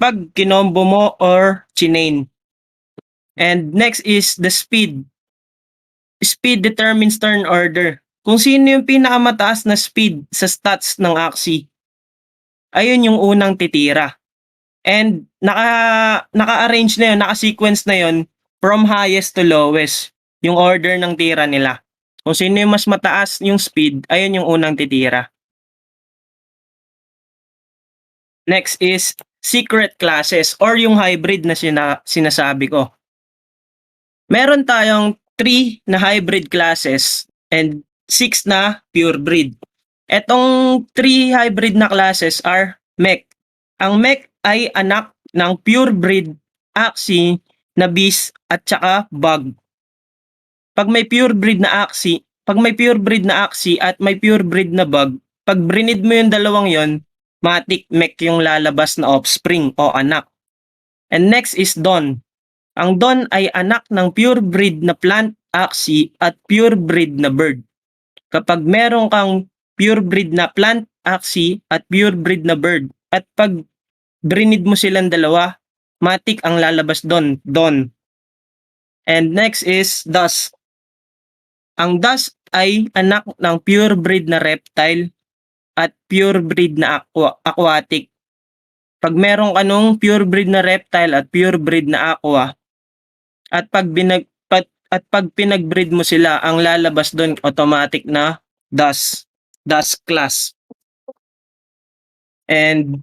kapag kinombo mo or chinain. And next is the speed. Speed determines turn order. Kung sino yung pinakamataas na speed sa stats ng Axie, ayun yung unang titira. And naka-arrange na yun, naka-sequence na yun from highest to lowest, yung order ng tira nila. Kung sino yung mas mataas yung speed, ayun yung unang titira. Next is secret classes or yung hybrid na sinasabi ko. Meron tayong 3 na hybrid classes and 6 na pure breed. Etong 3 hybrid na classes are mech. Ang mech ay anak ng pure breed Axie na beast at saka bug. Pag may pure breed na Axie at may pure breed na bug, pag brinid mo yung dalawang yon, matik mech yung lalabas na offspring o anak. And next is Dawn. Ang Dawn ay anak ng pure breed na plant Axie at pure breed na bird. Kapag meron kang pure breed na plant Axie at pure breed na bird at pag brinid mo silang dalawa, matik ang lalabas doon, Dawn. And next is Dusk. Ang Dusk ay anak ng pure breed na reptile at pure breed na aquatic. Pag meron ka nung pure breed na reptile at pure breed na aqua, at pag pinagbreed mo sila, ang lalabas doon automatic na Dusk class. And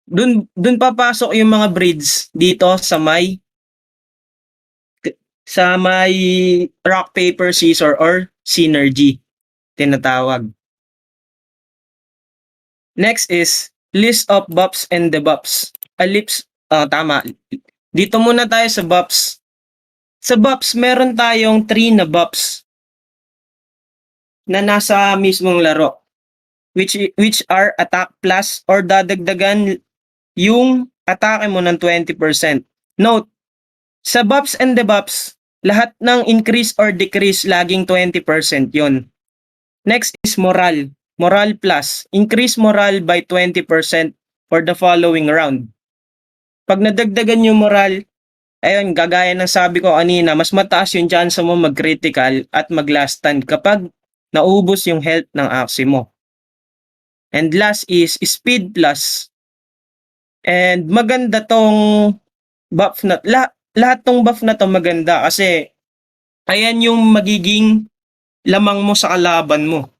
dun papasok yung mga breeds dito sa may rock paper scissors or synergy tinatawag. Next is list of buffs and debuffs. Tama. Dito muna tayo sa buffs. Sa buffs, meron tayong 3 na buffs na nasa mismong laro, which are attack plus or dadagdagan yung atake mo ng 20%. Note, sa buffs and debuffs, lahat ng increase or decrease laging 20% yon. Next is moral. Moral plus, increase moral by 20% for the following round. Pag nadagdagan yung moral, ayun, gagaya ng sabi ko kanina, mas mataas yung chance mo mag-critical at mag-last stand kapag naubos yung health ng Axie mo. And last is speed plus. And maganda tong buff na, lahat tong buff na to maganda kasi ayan yung magiging lamang mo sa kalaban mo.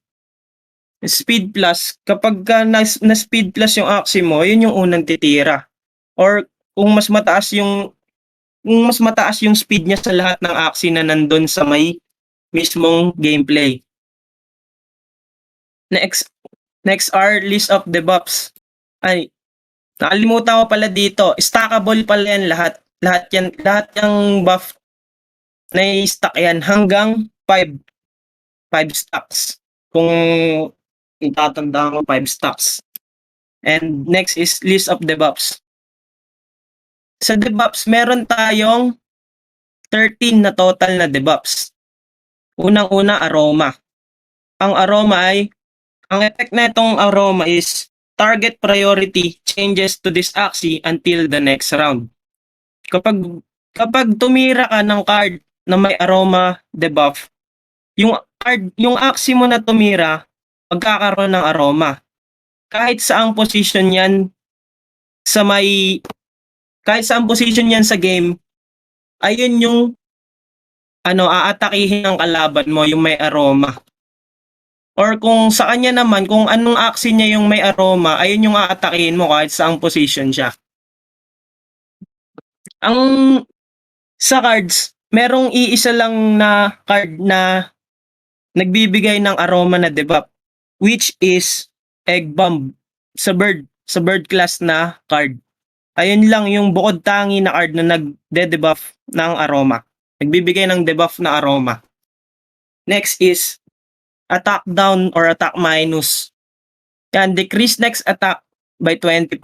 Speed plus, kapag na speed plus yung Axie mo, yun yung unang titira. Or kung mas mataas yung speed niya sa lahat ng Axie na nandun sa may mismong gameplay. Next are list of debuffs. Ay, nakalimutan ko pala dito. Stackable pala yan lahat. Lahat yung buff na i-stack yan hanggang 5 stacks. Kung itatandaan ko 5 stacks. And next is list of debuffs. Sa debuffs, meron tayong 13 na total na debuffs. Unang-una, aroma. Ang effect na itong aroma is target priority changes to this Axie until the next round. Kapag tumira ka ng card na may aroma debuff, yung Axie mo na tumira, magkakaroon ng aroma. Kahit saang position yan sa game, ayun yung aatakihin ng kalaban mo, yung may aroma. Or kung sa kanya naman, kung anong Axie niya yung may aroma, ayun yung aatakihin mo kahit saang position siya. Sa cards, merong iisa lang na card na nagbibigay ng aroma na debuff, which is Egg Bomb sa bird class na card. Ayun lang yung bukod tangi na card na nagde-debuff ng aroma. Nagbibigay ng debuff na aroma. Next is attack down or attack minus. Yan, decrease next attack by 20%.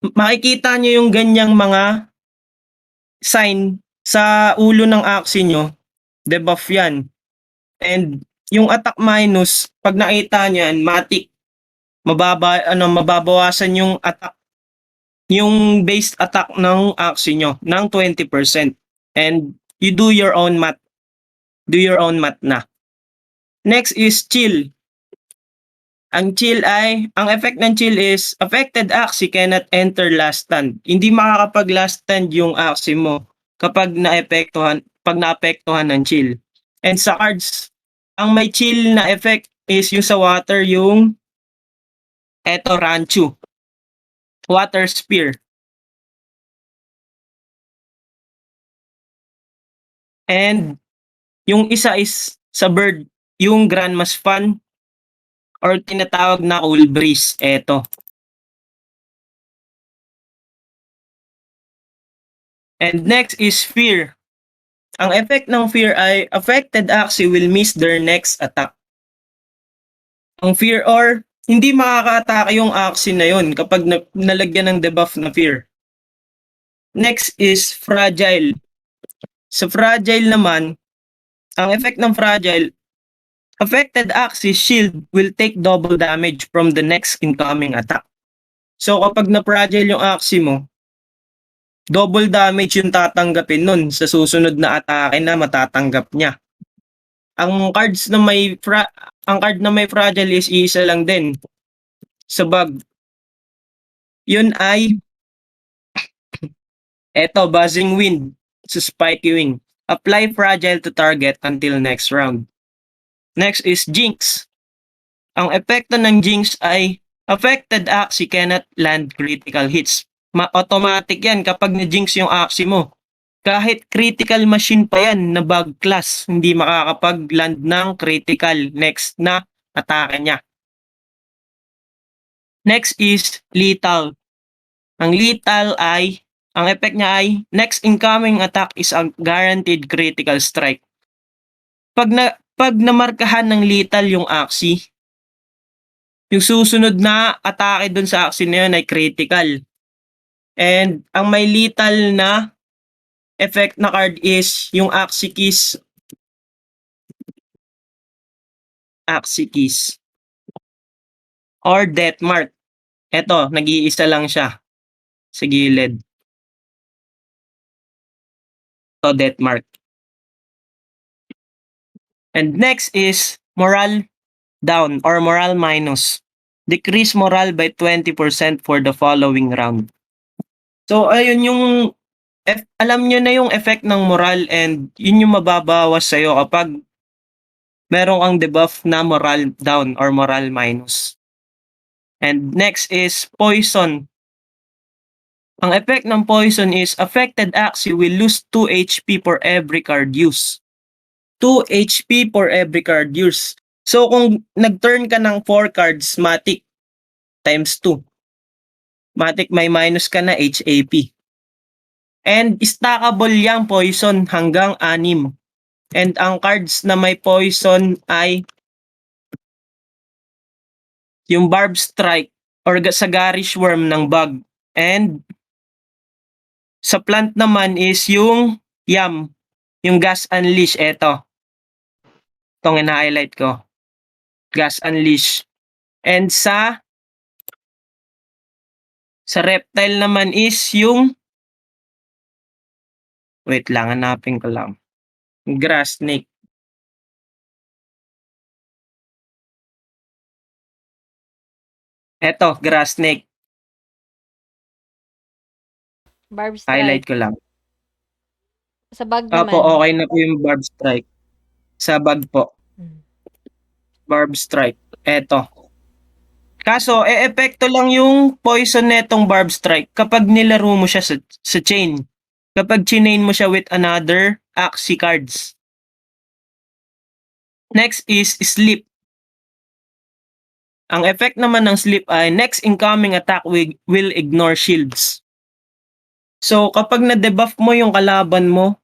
Makikita nyo yung ganyang mga sign sa ulo ng Axie nyo, debuff yan. And yung attack minus, pag nakita nyo yan, matik, mababawasan yung attack yung base attack ng Axie nyo ng 20%. And you do your own math. Do your own math na. Next is chill. Ang effect ng chill is, affected Axie cannot enter last stand. Hindi makakapag last stand yung Axie mo kapag pag naapektuhan ng chill. And sa cards, ang may chill na effect is yung sa water, yung Ranchu. Water Spear. And yung isa is sa bird, yung Grandma's Fan or tinatawag na Cool Breeze. And next is Fear. Ang effect ng Fear ay affected Axie will miss their next attack. Ang Fear or hindi makaka-atake yung Axie na yun kapag nalagyan ng debuff na Fear. Next is Fragile. Sa Fragile naman, ang effect ng Fragile, affected Axie shield will take double damage from the next incoming attack. So kapag na-fragile yung Axie mo, double damage yung tatanggapin nun sa susunod na atake na matatanggap niya. Ang card na may fragile is isa lang din sa bug. Yun ay Buzzing Wind sa Spiky Wing. Apply fragile to target until next round. Next is Jinx. Ang epekto ng Jinx ay affected Axie cannot land critical hits. Automatic yan kapag na-Jinx yung Axie mo. Kahit critical machine pa yan na bug class, hindi makakapag-land ng critical next na atake niya. Next is Lethal. Ang Lethal ay, ang effect niya ay, next incoming attack is a guaranteed critical strike. Pag namarkahan ng Lethal yung Axie, yung susunod na atake dun sa Axie na yun ay critical. And ang may Lethal na effect na card is yung Axie Keys. Or Death Mark. Nag-iisa lang siya sa gilid. Death Mark. And next is Morale Down or Morale Minus. Decrease morale by 20% for the following round. So ayun yung alam nyo na yung effect ng morale and yun yung mababawas sa'yo kapag meron kang debuff na morale down or morale minus. And next is Poison. Ang effect ng Poison is affected Axie will lose 2 HP for every card used. 2 HP for every card used. So kung nag-turn ka ng 4 cards, Matic times 2. Matic may minus ka na HAP. And stackable yung Poison hanggang 6. And ang cards na may Poison ay yung Barb Strike or sa Garish Worm ng bug. And sa plant naman is yung Yam, yung Gas Unleash. Itong ina-highlight ko. Gas Unleash. And sa reptile naman is yung wait lang, hanapin ko lang. Grass Snake. Grass Snake. Barb Strike. Highlight ko lang. Sa bag naman. Okay na po yung Barb Strike. Sa bag po. Barb Strike. Kaso, epekto lang yung poison netong Barb Strike kapag nilaro mo siya sa chain. Kapag chinain mo siya with another Axie cards. Next is Sleep. Ang effect naman ng Sleep ay next incoming attack will ignore shields. So, kapag na-debuff mo yung kalaban mo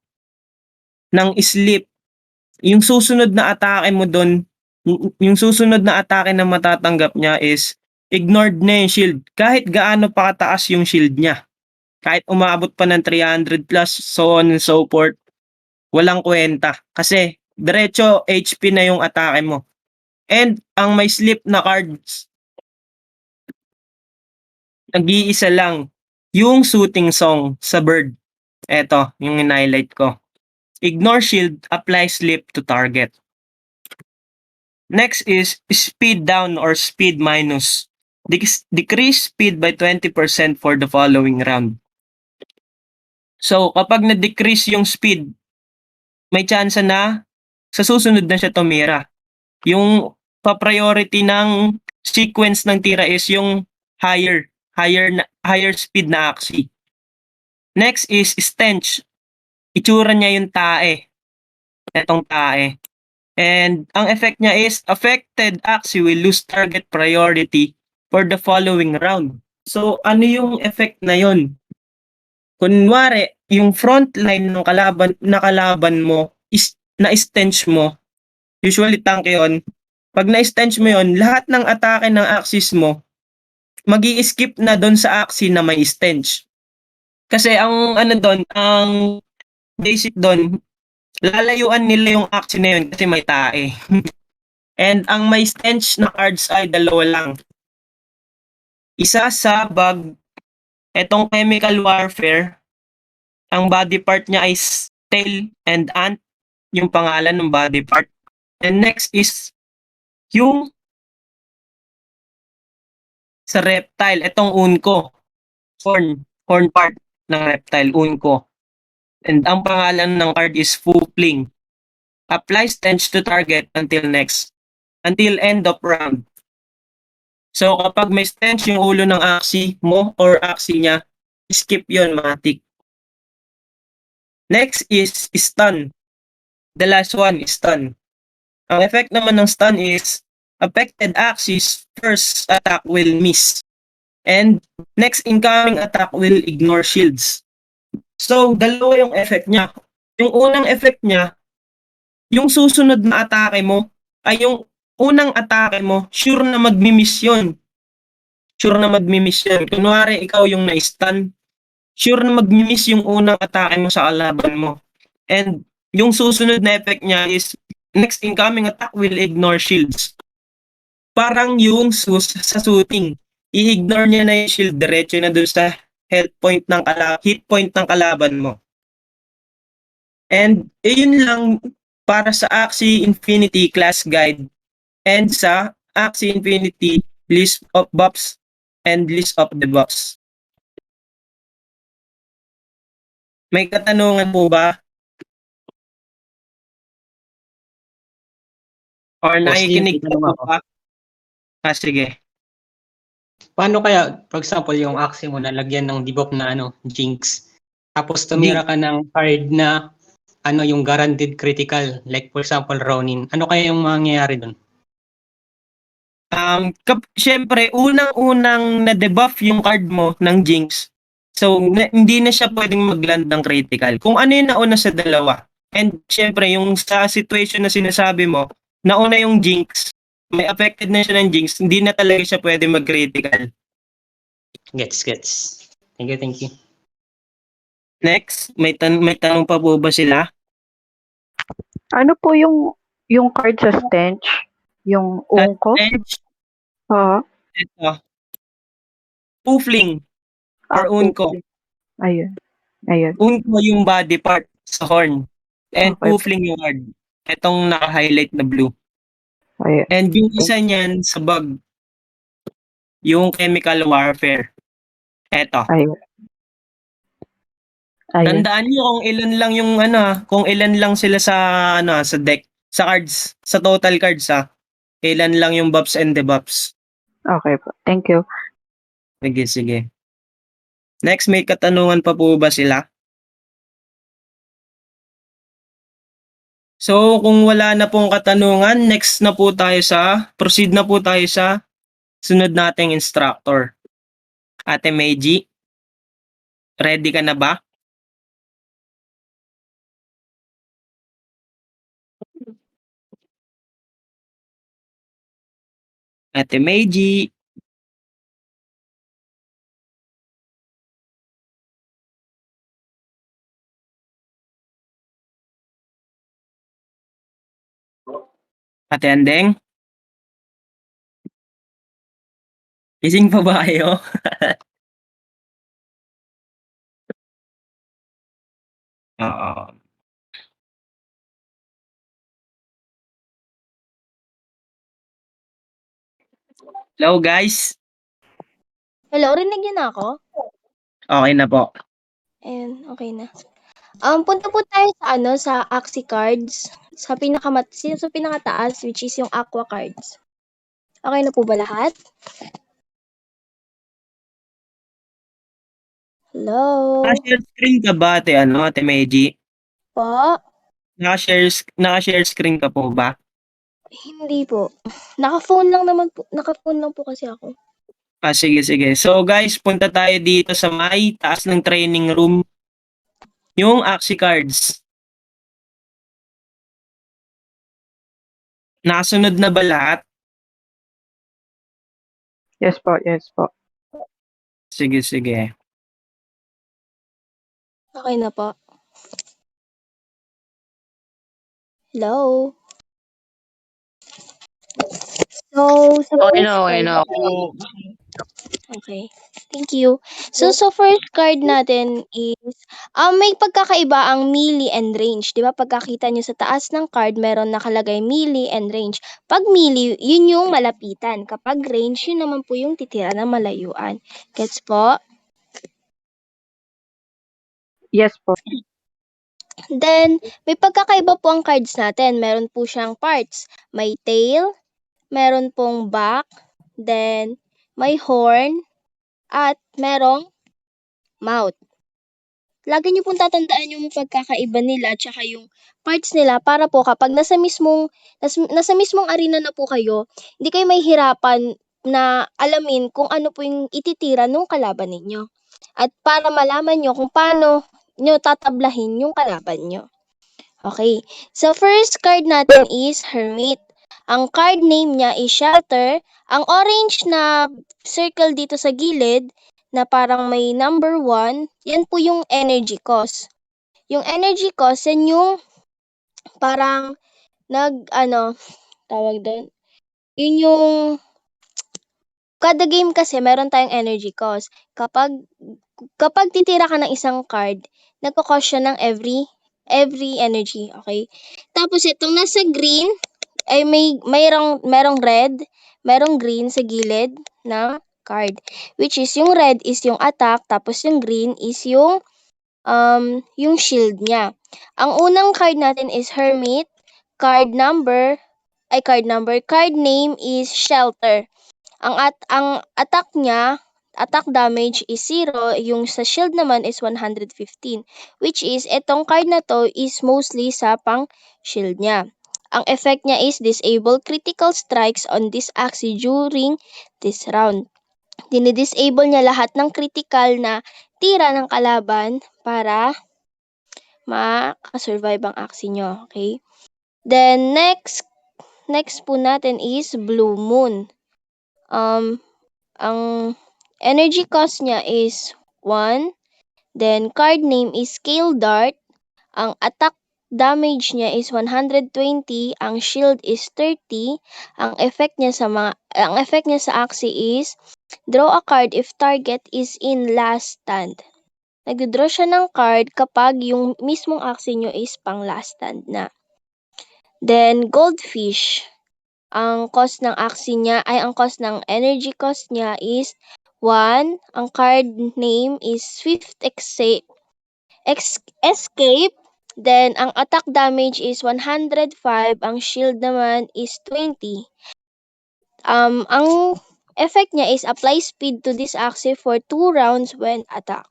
ng Sleep, yung susunod na atake mo doon, yung susunod na atake na matatanggap niya is ignored na yung shield. Kahit gaano pa kataas yung shield niya. Kahit umabot pa ng 300 plus, so on and so forth, walang kwenta. Kasi, diretso HP na yung atake mo. And, ang may Sleep na cards, nag-iisa lang. yung Soothing Song sa bird. Eto, yung in-highlight ko. Ignore shield, apply sleep to target. Next is speed down or speed minus. Decrease speed by 20% for the following round. So, kapag na-decrease yung speed, may chance na sa susunod na siya tumira. Yung pa-priority ng sequence ng tira is yung higher speed na axi. Next is stench. Itsura niya yung tae. Etong tae. And ang effect niya is affected axi will lose target priority for the following round. So ano yung effect na yon? Kunwari, yung front line ng kalaban mo is na-stench mo. Usually tank yon. Pag na-stench mo yon, lahat ng atake ng axis mo magi-skip na doon sa axis na may stench. Kasi ang ano doon, ang basic doon, lalayuan nila yung axis na yun kasi may tae. And ang may stench na cards ay dalawa lang. Isa sa bug, etong chemical warfare, ang body part niya is tail and ant, yung pangalan ng body part. And next is yung sa reptile, etong unko, horn part ng reptile, unko. And ang pangalan ng card is Fling. Apply stench to target until end of round. So kapag may stench yung ulo ng axi mo or axi niya, skip yon matik. Next is stun. The last one is stun. Ang effect naman ng stun is affected axis first attack will miss. And next incoming attack will ignore shields. So, dalawa yung effect niya. Yung unang effect niya, yung susunod na atake mo, ay yung unang atake mo, sure na magmi-miss yun. Sure na magmi-miss yun. Kunwari, ikaw yung na-stun, sure na magmi-miss yung unang atake mo sa kalaban mo. And yung susunod na effect niya is, next incoming attack will ignore shields. Parang yung sa shooting, i-ignore niya na yung shield, diretso na dun sa hit point ng kalaban mo. And yun lang para sa Axie Infinity class guide and sa Axie Infinity list of buffs and list of debuffs. May katanungan po ba? Or nakikinig Boss, po ba? Sige. paano kaya, for example, yung Axie mo nalagyan ng debuff na Jinx, tapos tumira ka ng card na yung guaranteed critical, like for example, Ronin. Ano kaya yung mangyayari doon? Syempre, unang-unang na-debuff yung card mo ng Jinx. So, hindi na siya pwedeng mag-land ng critical. Kung ano yung nauna sa dalawa. And syempre, yung sa situation na sinasabi mo, nauna yung Jinx, may affected na siya ng Jinx, hindi na talaga siya pwede mag-critical. Gets. Thank you. Next, may tanong pa po ba sila? Ano po yung card sa stench? Yung unko? Oo. Ito. Poofling or unko. Ayun. Unko yung body part sa horn. And Okay. poofling yung card. Itong naka-highlight na blue. Ayun. And yung isa niyan sa bug, yung chemical warfare. Eto. Ayun. Tandaan niyo kung ilan lang sila sa sa deck, sa cards, sa total cards ilan lang yung buffs and debuffs. Okay po. Thank you. Sige. Next, may katanungan pa po ba sila? So, kung wala na pong katanungan, proceed na po tayo sa sunod nating instructor. Ate Meiji, ready ka na ba? Ate Meiji. Ate Andeng? Gising pa ba kayo? Oo. Hello guys. Hello, rinig niyo na ako? Okay na po. Ayan, okay na. Punta po tayo sa sa Axie cards. Sa pinakataas, which is yung Aqua cards. Okay na po ba lahat? Hello? Naka-share screen ka ba, Ate Meiji? Po? Naka-share screen ka po ba? Hindi po. Naka-phone lang po kasi ako. Sige. So guys, punta tayo dito sa may taas ng training room. Yung Axie cards. Nakasunod na ba lahat? Yes po, yes po. Sige. Okay na po. Hello? So, sa Okay first na. card, okay. Thank you. So, first card natin is, may pagkakaiba ang melee and range. Di ba? Pagkakita nyo sa taas ng card, meron nakalagay melee and range. Pag melee, yun yung malapitan. Kapag range, yun naman po yung titira na malayuan. Gets po? Yes po. Then, may pagkakaiba po ang cards natin. Meron po siyang parts. May tail, meron pong back, then may horn, at merong mouth. Lagi niyo pong tatandaan yung pagkakaiba nila at saka yung parts nila para po kapag nasa mismong arena na po kayo, hindi kayo mahihirapan na alamin kung ano po yung ititira ng kalaban ninyo. At para malaman nyo kung paano nyo tatablahin yung kalaban nyo. Okay. So, first card natin is Hermit. Ang card name niya is Shelter. Ang orange na circle dito sa gilid, na parang may number 1, yan po yung energy cost. Yung energy cost, yan yung parang tawag doon. Yun yung, kada game kasi meron tayong energy cost. Kapag titira ka ng isang card, nagko-cost siya ng every energy, okay? Tapos itong nasa green, ay merong red, merong green sa gilid na card. Which is yung red is yung attack, tapos yung green is yung shield niya. Ang unang card natin is Hermit. Card name is Shelter. Ang attack niya, attack damage is 0, yung sa shield naman is 115, which is itong card na to is mostly sa pang shield niya. Ang effect niya is disable critical strikes on this Axie during this round. Dinidisable niya lahat ng critical na tira ng kalaban para makasurvive ang Axie nyo. Okay? Then, next po natin is Blue Moon. Ang energy cost niya is 1. Then, card name is Scale Dart. Ang attack damage niya is 120, ang shield is 30. Ang effect niya sa Axie is draw a card if target is in last stand. Nagdo-draw siya ng card kapag yung mismong Axie nyo is pang last stand na. Then Goldfish. Ang cost ng energy cost niya is 1. Ang card name is Swift Escape. Then, ang attack damage is 105. Ang shield naman is 20. Ang effect niya is apply speed to this Axie for 2 rounds when attack.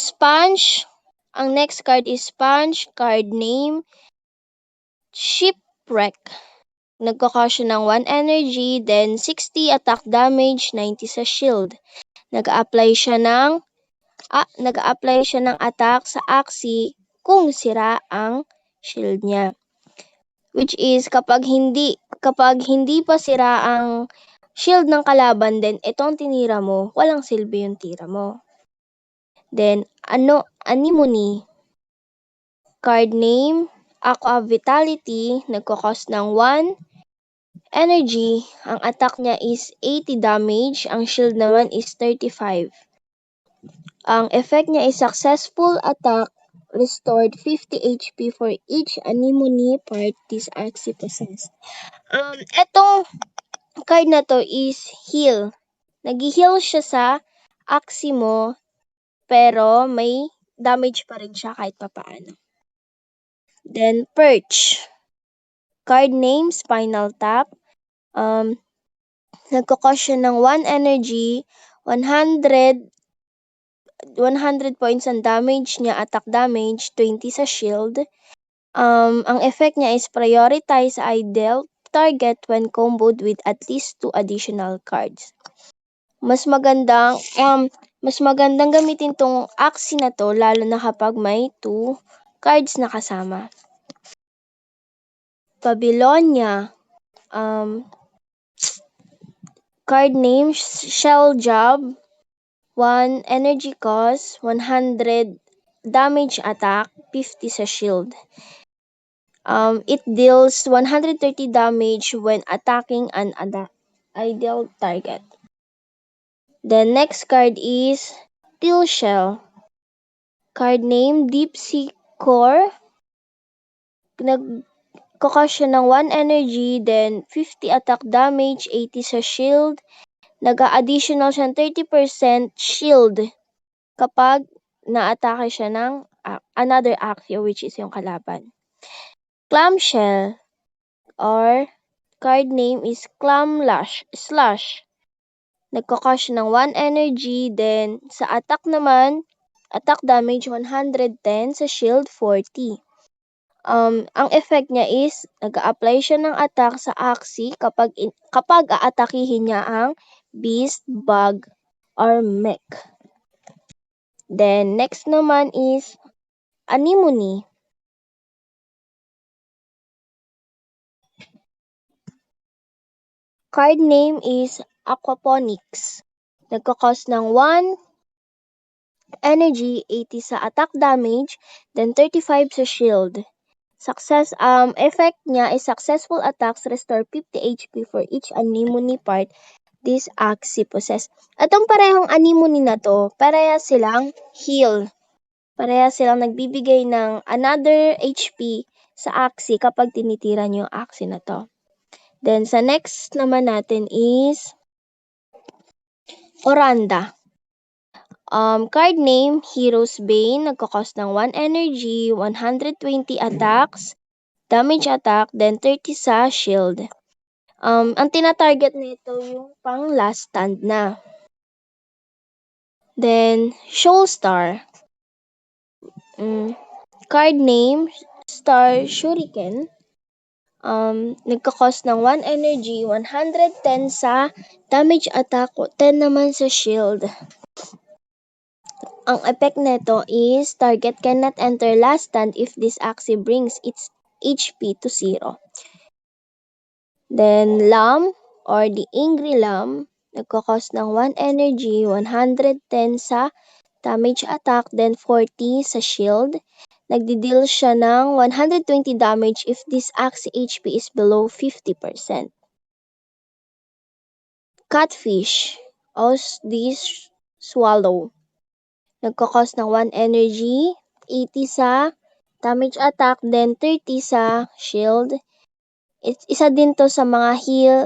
Sponge. Ang next card is Sponge. Card name, Shipwreck. Nagko-cost siya ng 1 energy, then 60 attack damage, 90 sa shield. Nag-a-apply siya ng attack sa Axie kung sira ang shield niya. Which is kapag hindi pa sira ang shield ng kalaban, then itong tinira mo, walang silbi yung tira mo. Then, Anemone. Card name, Aqua Vitality, nagko-cost ng 1 energy. Ang attack niya is 80 damage, ang shield naman is 35. Ang effect niya is successful attack restored 50 HP for each anemone part this Axie possess. Etong card na to is heal. Nag-heal siya sa Axie mo, pero may damage pa rin siya kahit papaano. Then, Perch. Card name, Spinal Tap. Nagko-cost siya ng 1 energy, 100 points ang damage niya, attack damage, 20 sa shield. Ang effect niya is prioritize ideal target when comboed with at least 2 additional cards. Mas magandang gamitin tong Axie na to lalo na kapag may 2 cards na kasama. Babylonia. Card name, Shell Job. 1 energy cost, 100 damage attack, 50 sa shield. It deals 130 damage when attacking an ideal target. The next card is Steel Shell. Card name, Deep Sea Core. Nagko-cost siya ng 1 energy, then 50 attack damage, 80 sa shield. Nag-additional siya 30% shield kapag na-atake siya ng another Axie, which is yung kalaban. Clamshell, or card name is Clam Slash. Nagko-cost ng 1 energy, then sa attack naman, attack damage 110, sa shield 40. Ang effect niya is, nag-a-apply siya ng attack sa Axie kapag aatakihin niya ang beast, bug, or mech. Then, next naman is Anemone. Card name is Aquaponics. Nagko-cost ng 1 energy, 80 sa attack damage, then 35 sa shield. Effect niya is successful attacks restore 50 HP for each anemone part this Axie possess. Atong parehong anemone na to, parehas silang heal. Parehas silang nagbibigay ng another HP sa Axie kapag tinitira niyo yung Axie na to. Then sa next naman natin is Oranda. Card name, Hero's Bane. Nagko-cost ng 1 energy, 120 attacks, damage attack, then 30 sa shield. Ang tina-target nito yung pang last stand na. Then, Shoal Star. Card name, Star Shuriken. Nagko-cost ng 1 energy, 110 sa damage attack, 10 naman sa shield. Ang effect nito is, target cannot enter last stand if this Axie brings its HP to 0. Then, Lamb, or the Angry Lamb, nagko-cost ng 1 energy, 110 sa damage attack, then 40 sa shield. Nagdi-deal siya ng 120 damage if this Axie HP is below 50%. Catfish, or the Swallow. Nagko-cost ng 1 energy, 80 sa damage attack, then 30 sa shield. Isa din to sa mga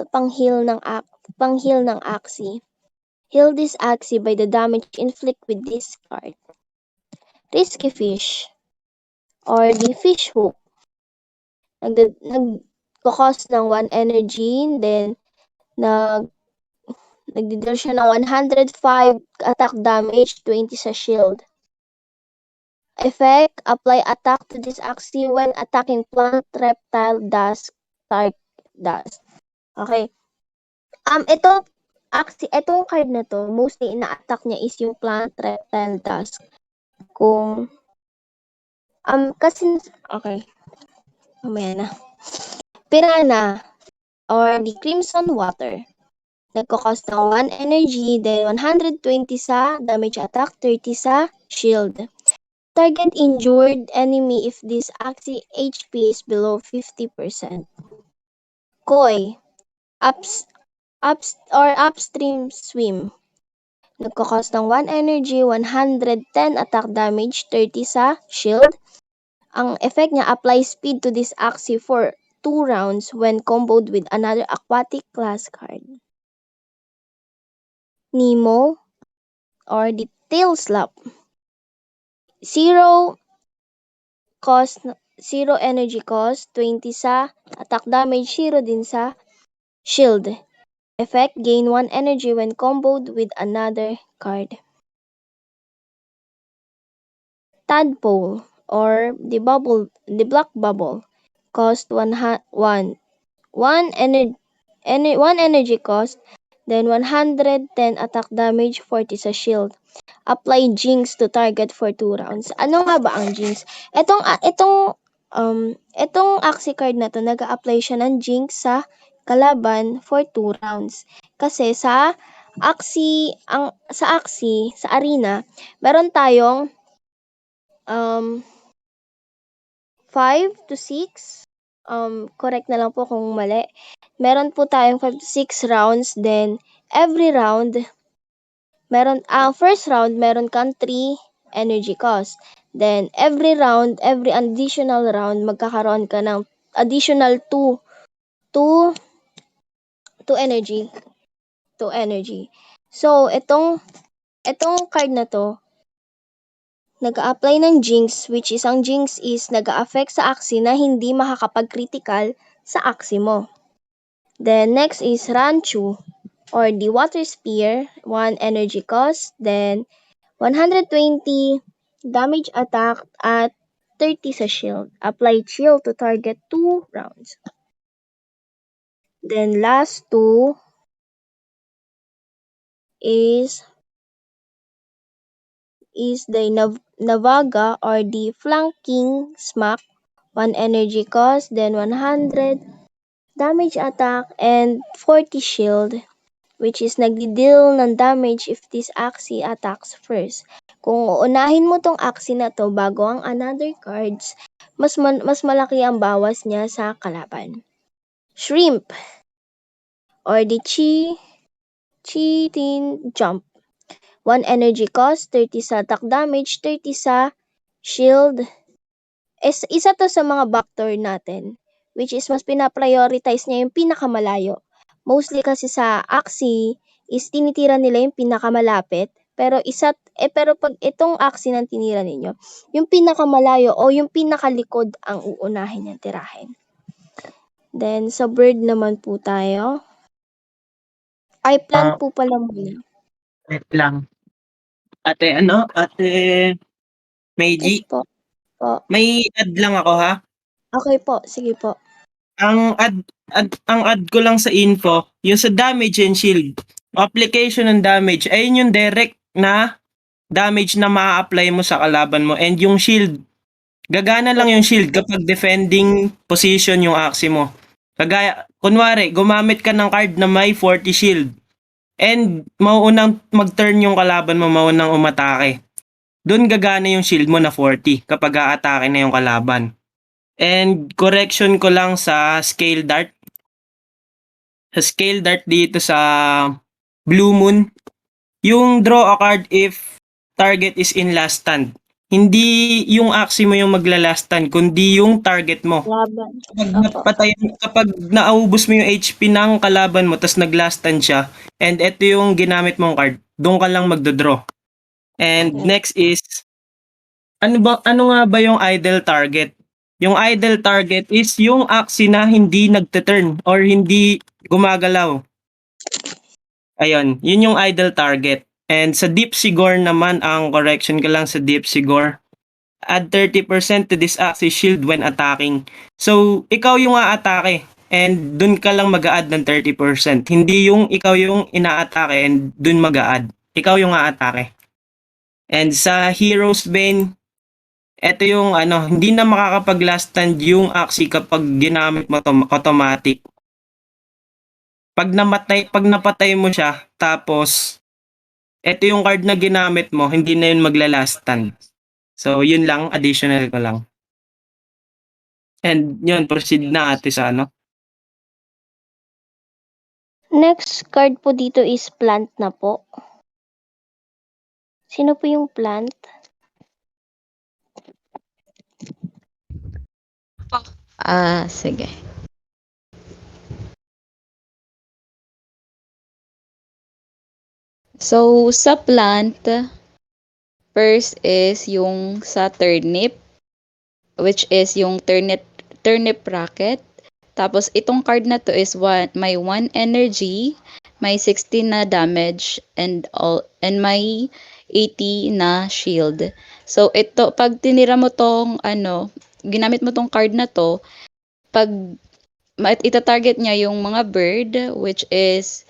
pang-heal ng Axie. Heal this Axie by the damage inflict with this card. Risky Fish, or the Fish Hook. Nagko-cost ng 1 energy, then nagdi-deal siya ng 105 attack damage, 20 sa shield. Effect, apply attack to this Axie when attacking plant, reptile, dust, dust. Okay. Itong card na to, mostly ina-attack niya is yung plant, reptile, dust. Okay. Mamaya na. Piranha, or the Crimson Water. Nagko-cost ng 1 energy, then 120 sa damage attack, 30 sa shield. Target injured enemy if this Axie HP is below 50%. Koi, upstream swim. Nagko-cost ng 1 energy, 110 attack damage, 30 sa shield. Ang effect niya, apply speed to this Axie for 2 rounds when comboed with another aquatic class card. Nemo or the Tail Slap. 0 energy cost, 20 sa attack damage, 0 din sa shield. Effect, gain 1 energy when comboed with another card. Tadpole or the Black Bubble. Cost 1 energy cost, then 110 attack damage, 40 sa shield. Apply Jinx to target for 2 rounds. Ano nga ba ang Jinx? Itong Axie card na to, nag-a-apply siya ng Jinx sa kalaban for 2 rounds. Kasi sa Axie, sa arena, meron tayong 5 to 6. Correct na lang po kung mali. Meron po tayong 5 to 6 rounds, then every round first round meron kang 3 energy cost. Then every additional round magkakaroon ka ng additional 2 energy. So itong card na to, nag-a-apply ng Jinx, which is ang Jinx is nag-a-affect sa Axie na hindi makakapag-critical sa Axie mo. Then next is Ranchu or the Water Spear, 1 energy cost, then 120 damage attack at 30 sa shield. Apply chill to target 2 rounds. Then last 2 is the Navaga or the Flanking Smack, 1 energy cost, then 100 damage attack and 40 shield, which is nagdi-deal ng damage if this Axie attacks first. Kung uunahin mo tong Axie na to bago ang another cards, mas malaki ang bawas niya sa kalaban. Shrimp or the Cheating Jump. 1 energy cost, 30 sa attack damage, 30 sa shield. Isa to sa mga backdoor natin, which is mas pinaprioritize niya yung pinakamalayo. Mostly kasi sa Axie is tinitira nila yung pinakamalapit, pero pag itong Axie nang tinira ninyo, yung pinakamalayo o yung pinakalikod ang uunahin niyang tirahin. Then sa bird naman po tayo. Ay, plant po pala muna. Wait lang. Ate Meiji, Yes po. may add lang ako ha. Okay po, sige po. Ang add ko lang sa info, yung sa damage and shield. Application ng damage, ayun yung direct na damage na ma-apply mo sa kalaban mo, and yung shield, gagana lang yung shield kapag defending position yung Axie mo. Kagaya, kunwari, gumamit ka ng card na may 40 shield, and mauunang mag-turn yung kalaban mo, mauunang umatake. Doon gagana yung shield mo na 40 kapag a-atake na yung kalaban. And correction ko lang sa scale dart. Sa scale dart dito sa Blue Moon, yung draw a card if target is in last stand. Hindi yung Axie mo yung magla-last stand, kundi yung target mo. Laban. Kapag naubos mo yung HP ng kalaban mo, tas nag-last stand siya, and ito yung ginamit mong card, doon ka lang magdodraw. And next is, ano nga ba yung idle target? Yung idle target is yung Axie na hindi nagte-turn or hindi gumagalaw. Ayun, yun yung idle target. And sa Deep Sigor naman, ang correction ko lang sa Deep Sigor, add 30% to this Axie shield when attacking. So, ikaw yung aatake and dun ka lang mag-a-add ng 30%. Hindi yung ikaw yung ina-atake and dun mag-a-add. Ikaw yung aatake. And sa Hero's Bane, ito yung hindi na makakapag-last stand yung Axie kapag ginamit mo automatic. Pag napatay mo siya, tapos ito yung card na ginamit mo, hindi na yun magla-last stand. So, yun lang, additional ko lang. And yun, proceed na ate sa Next card po dito is plant na po. Sino po yung plant? Sige. So, sa plant, first is yung sa turnip, which is yung turnip rocket. Tapos, itong card na to is may 1 energy, may 16 na damage, and may 80 na shield. So, ito, pag tinira mo tong, ginamit mo tong card na to, pag ita-target niya yung mga bird, which is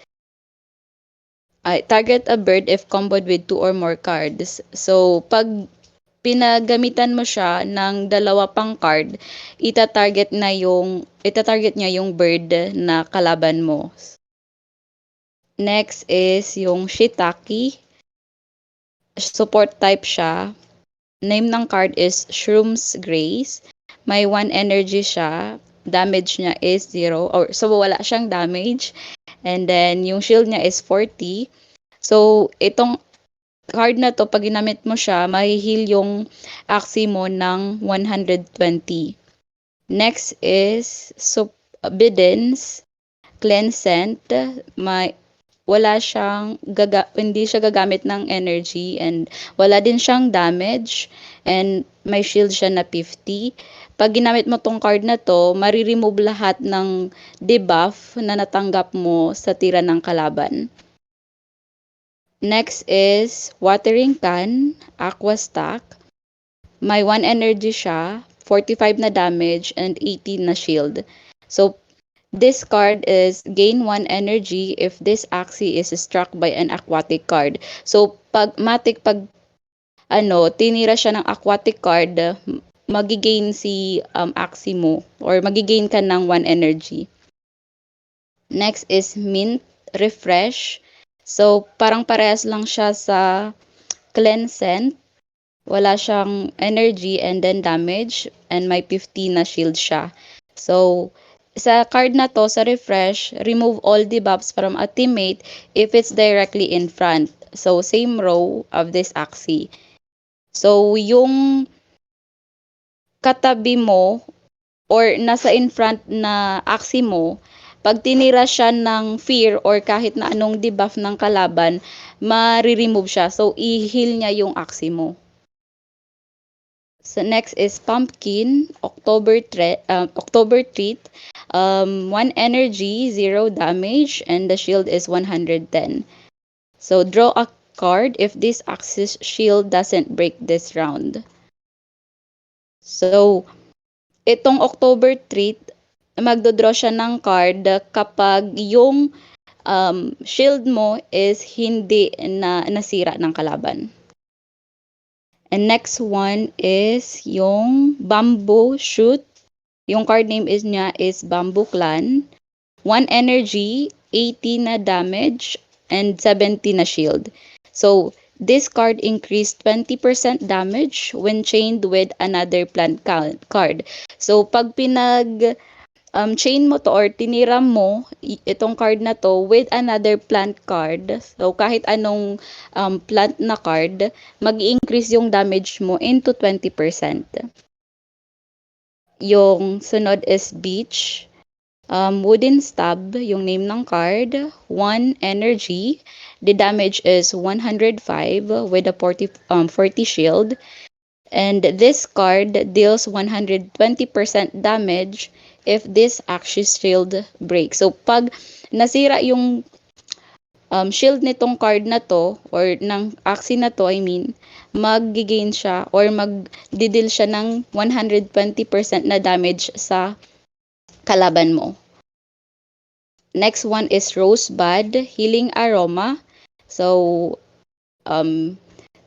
target a bird if comboed with 2 or more cards. So, pag pinagamitan mo siya ng dalawa pang card, ita-target niya yung bird na kalaban mo. Next is yung shiitake. Support type siya. Name ng card is Shroom's Grace. May 1 energy siya. Damage niya is 0. So, wala siyang damage. And then, yung shield niya is 40. So, itong card na to, pag ginamit mo siya, may heal yung axi mo ng 120. Next is Biddens Cleansant. Hindi siya gagamit ng energy and wala din siyang damage and may shield siya na 50. Pag ginamit mo tong card na to, mariremove lahat ng debuff na natanggap mo sa tira ng kalaban. Next is Watering Can, Aqua Stack. May 1 energy siya, 45 na damage, and 18 na shield. So, this card is gain 1 energy if this axi is struck by an aquatic card. So, pag tinira siya ng aquatic card, magigain si axi mo or magigain ka ng 1 energy. Next is Mint Refresh. So, parang parehas lang siya sa Cleansant. Wala siyang energy and then damage and may 15 na shield siya. So, sa card na to, sa refresh, remove all debuffs from a teammate if it's directly in front. So, same row of this axi. So, yung katabi mo or nasa in front na axi mo, pag tinira siya ng fear or kahit na anong debuff ng kalaban, ma-remove siya. So, i-heal niya yung axi mo. So, next is Pumpkin, October Treat. 1 energy, 0 damage, and the shield is 110. So, draw a card if this axis shield doesn't break this round. So, itong October Treat, magdodraw siya ng card kapag yung shield mo is hindi na nasira ng kalaban. And next one is yung Bamboo Shoot. Yung card name niya is Bamboo Clan. 1 energy, 80 na damage, and 70 na shield. So, this card increased 20% damage when chained with another plant card. So, pag chain mo to or tinira mo itong card na to with another plant card, so kahit anong plant na card, mag-increase yung damage mo into 20%. Yung sunod is Beach. Wooden Stab, yung name ng card, 1 energy. The damage is 105 with a 40 shield. And this card deals 120% damage if this axis shield breaks. So, pag nasira yung shield nitong card na to, or ng axis na to, mag-gain siya, or mag-deal siya ng 120% na damage sa kalaban mo. Next one is Rosebud, Healing Aroma. So,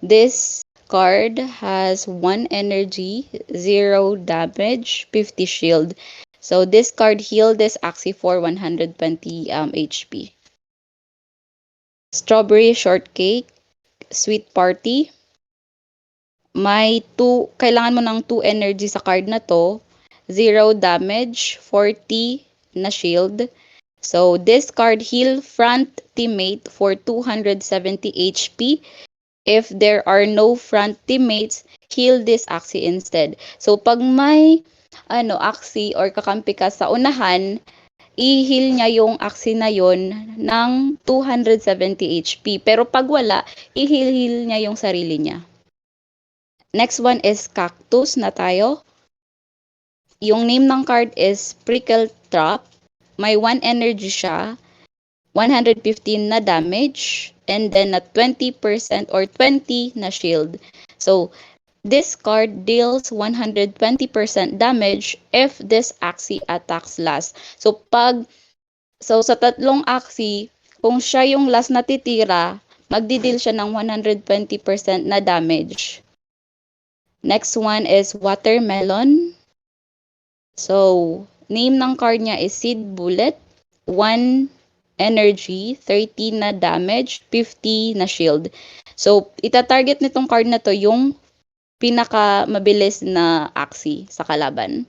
this card has 1 energy, 0 damage, 50 shield. So, this card healed this axis for 120 HP. Strawberry Shortcake, Sweet Party. Kailangan mo ng 2 energy sa card na to. 0 damage, 40 na shield. So, this card heal front teammate for 270 HP If there are no front teammates, heal this Axie instead. So pag may Axie or kakampi ka sa unahan, i-heal niya yung Axie na yon ng 270 HP. Pero pag wala, i-heal niya yung sarili niya. Next one is Cactus na tayo. Yung name ng card is Prickle Trap. May 1 energy siya. 115 na damage, and then na 20% or 20 na shield. So, this card deals 120% damage if this Axie attacks last. So, sa tatlong Axie, kung siya yung last na titira, magdi-deal siya ng 120% na damage. Next one is Watermelon. So, name ng card niya is Seed Bullet. 1 energy, 30 na damage, 50 na shield. So, ita-target nitong card na to yung pinaka mabilis na Axie sa kalaban.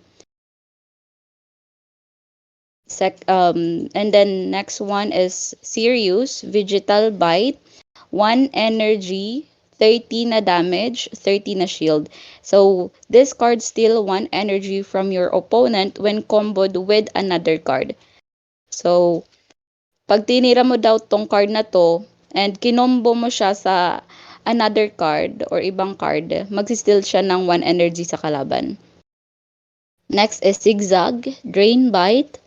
And then next one is Sirius, Vegetal Bite, 1 energy, 30 na damage, 30 na shield. So, this card steal 1 energy from your opponent when comboed with another card. So, pag tinira mo daw tong card na to and kinombo mo siya sa another card or ibang card, magsisteal siya ng 1 energy sa kalaban. Next is Zigzag, Drain Bite.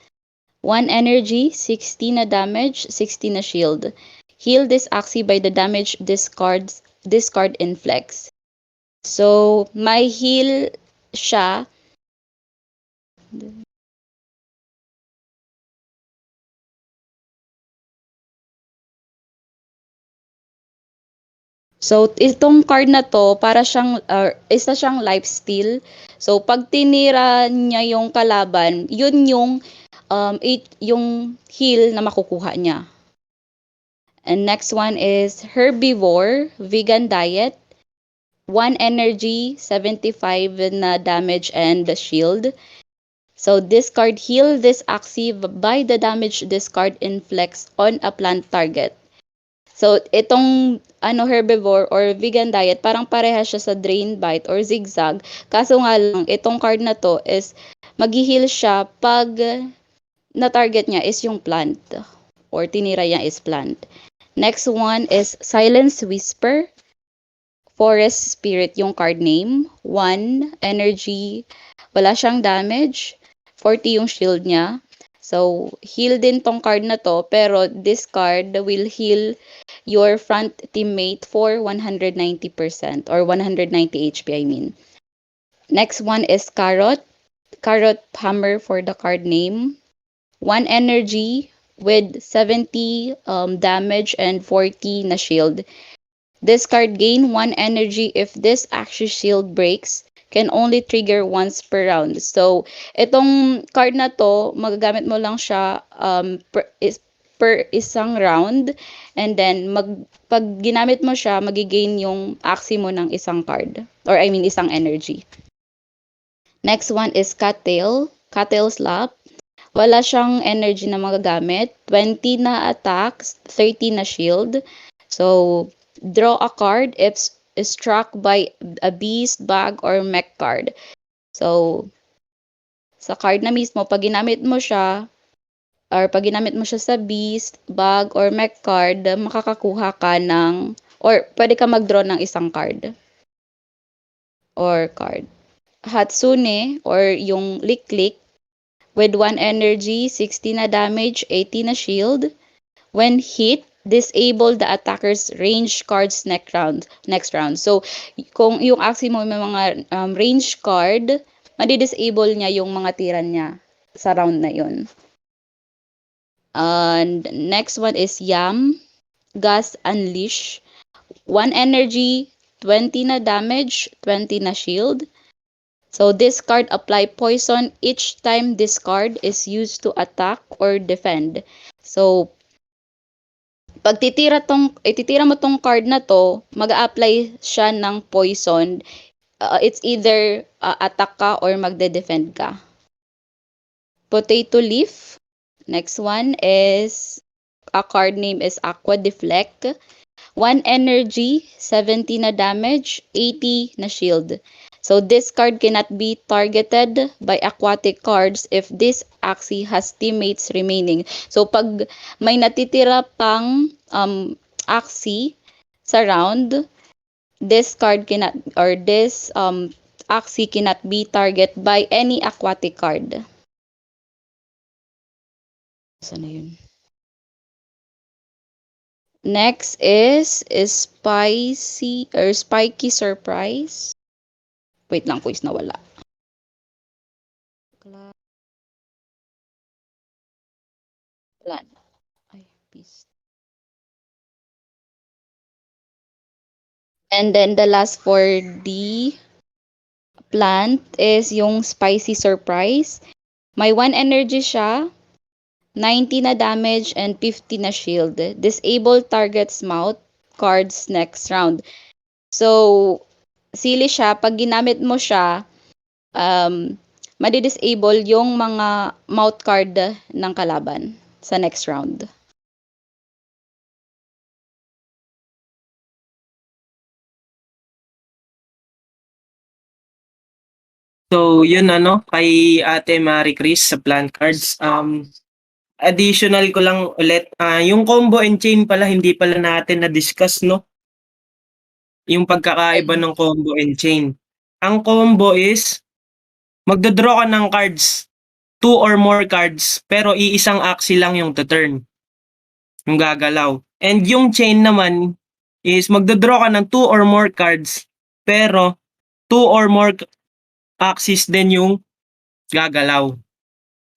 1 energy, 60 na damage, 60 na shield. Heal this Axie by the damage this card inflicts. So, may heal siya. So, itong card na to, para siyang, isa siyang life steal. So, pag tinira niya yung kalaban, yun yung heal na makukuha niya. And next one is Herbivore, Vegan Diet. 1 energy, 75 na damage and shield. So, this card heal this Axie by the damage this card inflicts on a plant target. So, itong herbivore or vegan diet, parang pareha siya sa drain bite or zigzag. Kaso nga lang, itong card na to is mag-heal siya pag na-target niya is yung plant or tinira niya is plant. Next one is Silence Whisper, Forest Spirit yung card name. 1 energy, wala siyang damage, 40 yung shield niya. So, heal din tong card na to, pero this card will heal your front teammate for 190% or 190 HP, I mean. Next one is Carrot. Carrot Hammer for the card name. 1 energy with 70 damage and 40 na shield. This card gain 1 energy if this action shield breaks. Can only trigger once per round. So, itong card na to, magagamit mo lang siya per isang round. And then, pag ginamit mo siya, magigain yung Axie mo ng isang card. Or I mean, isang energy. Next one is Cattail. Cattail Slap. Wala siyang energy na magagamit. 20 na attacks, 30 na shield. So, draw a card if struck by a beast, bag, or mech card. So, sa card na mismo, pag ginamit mo siya, or pag ginamit mo siya sa beast, bag, or mech card, makakakuha ka ng, or pwede ka mag-draw ng isang card. Or card. Hatsune, or yung Lick-Lick, with 1 energy, 60 na damage, 80 na shield. When hit, disable the attacker's range cards next round. So, kung yung Axie mo may mga range card, madi-disable niya yung mga tira niya sa round na yun. And next one is Yam, Gas Unleash. 1 energy, 20 na damage, 20 na shield. So, this card apply poison each time this card is used to attack or defend. So, pag ititira mo tong card na to, mag-a-apply siya ng poison. It's either attack ka or magde-defend ka. Potato Leaf. Next one is, a card name is Aqua Deflect. 1 energy, 70 na damage, 80 na shield. So this card cannot be targeted by aquatic cards if this Axie has teammates remaining. So pag may natitira pang Axie sa round, this card cannot, or this Axie cannot be target by any aquatic card. Saan na yun? Next is Spiky Surprise. Wait lang, quiz nawala. Plan. Ay, peace. And then the last for the plant is yung Spicy Surprise. May 1 energy siya, 90 na damage, and 50 na shield. Disable target's mouth cards next round. So, sili siya. Pag ginamit mo siya, madi-disable yung mga mouth card ng kalaban sa next round. So, yun kay Ate Marie Chris sa plant cards. Additional ko lang ulit, yung combo and chain pala, hindi pala natin na-discuss, no? Yung pagkakaiba ng combo and chain. Ang combo is, magdodraw ka ng cards, 2 or more cards, pero iisang axis lang yung to turn. Yung gagalaw. And yung chain naman is magdodraw ka ng 2 or more cards, pero 2 or more axis din yung gagalaw.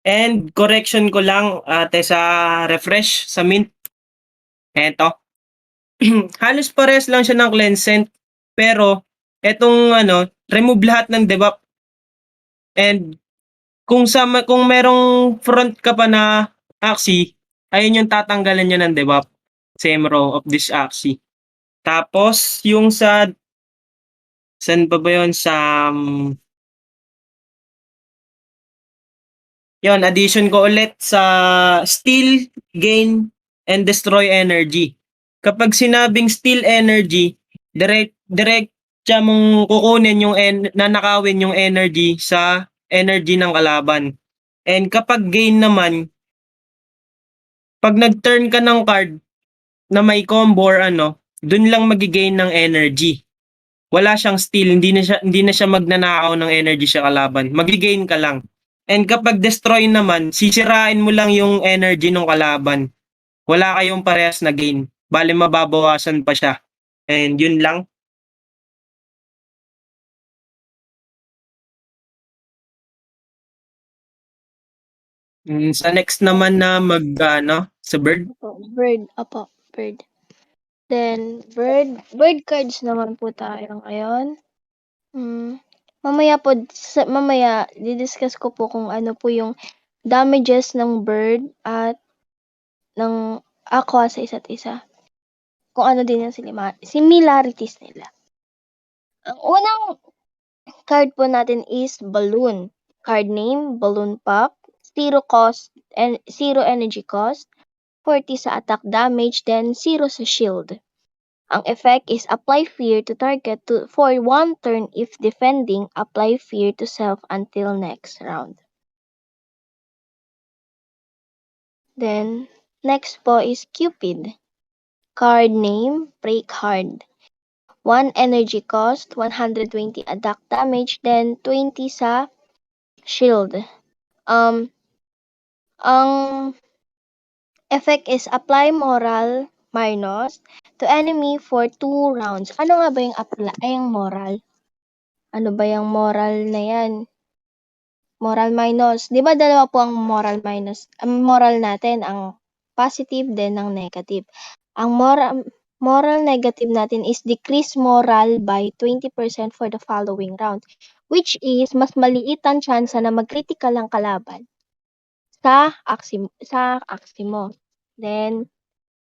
And correction ko lang ate sa refresh sa mint. Eto. Halos pares lang siya ng cleanse scent, pero etong remove lahat ng debuff. And kung merong front ka pa na axis, ayun yung tatanggalan niya ng debuff. Same row of this axis. Tapos yung saan pa ba yun? Yon, addition ko ulit sa steal, gain, and destroy energy. Kapag sinabing steal energy, direct siya mong kukunin yung nanakawin yung energy sa energy ng kalaban. And kapag gain naman, pag nag-turn ka ng card na may combo or dun lang magigain ng energy. Wala siyang steal, hindi na siya magnanakaw ng energy sa kalaban. Magigain ka lang. And kapag destroy naman, sisirain mo lang yung energy ng kalaban. Wala kayong parehas na gain. Bale mababawasan pa siya. And yun lang. Sa next naman na sa bird. Opo, bird. Then, bird cards naman po tayo ngayon. Mamaya, didiscuss ko po kung ano po yung damages ng bird at ng aqua sa isa't isa. Kung ano din yung similarities nila. Ang unang card po natin is Balloon. Card name, Balloon Pop. 0 cost and 0 energy cost. 40 sa attack damage, then 0 sa shield. Ang effect is apply fear to target for 1 turn. If defending, apply fear to self until next round. Then, next po is Cupid. Card name, Break Hard. 1 energy cost, 120 attack damage, then 20 sa shield. Ang effect is apply moral minus to enemy for 2 rounds. Ano nga ba yung moral? Ano ba yung moral na yan? Moral minus. Di ba dalawa po ang moral minus? Ang moral natin, ang positive din ang negative. Ang moral negative natin is decrease moral by 20% for the following round, which is mas maliit ang chance na mag-critical ang kalaban sa axi mo. Then,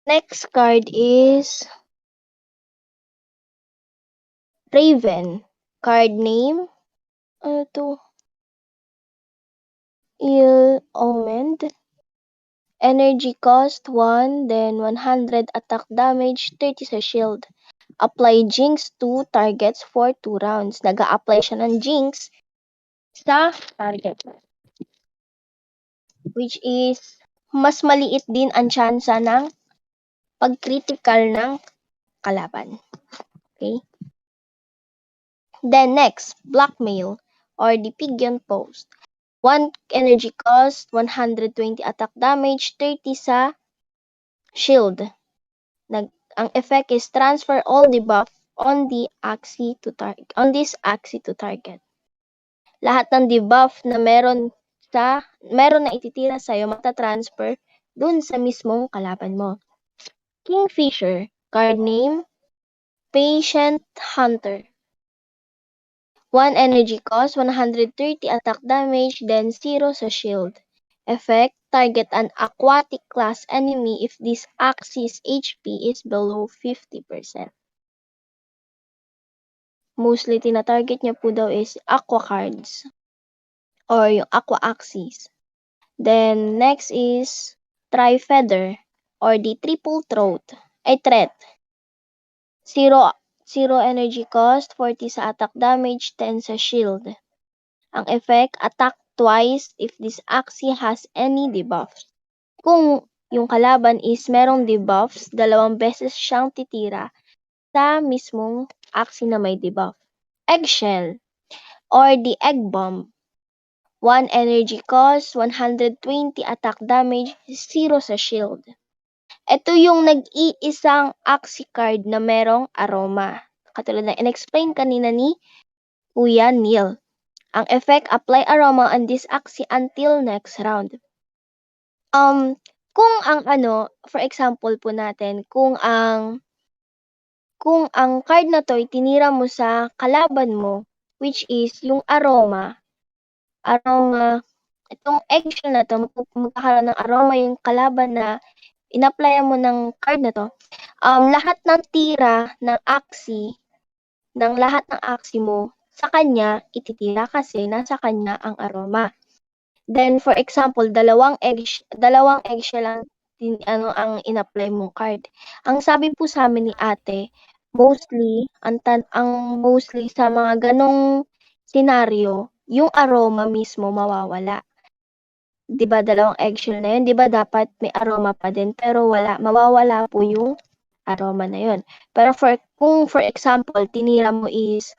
next card is Raven. Card name, Ill-Omened. Energy cost 1, then 100 attack damage, 30 sa shield. Apply Jinx to targets for 2 rounds. Nag-a-apply siya ng Jinx sa target. Which is, mas maliit din ang tsansa ng pag-critical ng kalaban. Okay? Then next, Blackmail or the Pigeon Post. 1 energy cost, 120 attack damage, 30 sa shield. Ang effect is transfer all debuff on this axis to target. Lahat ng debuff na meron na ititira sa'yo, matatransfer dun sa mismong kalaban mo. Kingfisher, card name, Patient Hunter. 1 energy cost, 130 attack damage, then 0 sa shield. Effect, target an aquatic class enemy if this axis HP is below 50%. Mostly tina-target niya po daw is aqua cards or yung aqua axis. Then next is Tri-Feather or the Triple Threat. 0 energy cost, 40 sa attack damage, 10 sa shield. Ang effect, attack twice if this axis has any debuffs. Kung yung kalaban is merong debuffs, 2 beses siyang titira sa mismong axis na may debuff. Eggshell or the Egg Bomb. 1 energy cost, 120 attack damage, 0 sa shield. Ito yung nag-iisang axis card na merong aroma. Katulad na in-explain kanina ni Kuya Neil. Ang effect, apply aroma on this axis until next round. Kung ang for example po natin, kung ang card na to itinira mo sa kalaban mo, which is yung aroma, itong eggshell na to, magkakaroon ng aroma yung kalaban na in-applyan mo ng card na to. Lahat ng tira ng lahat ng axis mo, sa kanya ititira kasi nasa kanya ang aroma. Then for example, dalawang eggshell ang in-apply mong card. Ang sabi po sa amin ni Ate, mostly sa mga ganong senaryo, yung aroma mismo mawawala. 'Di ba dalawang eggshell na yun, 'di ba dapat may aroma pa din, pero wala, mawawala po yung aroma na yun. Pero kung for example, tinira mo is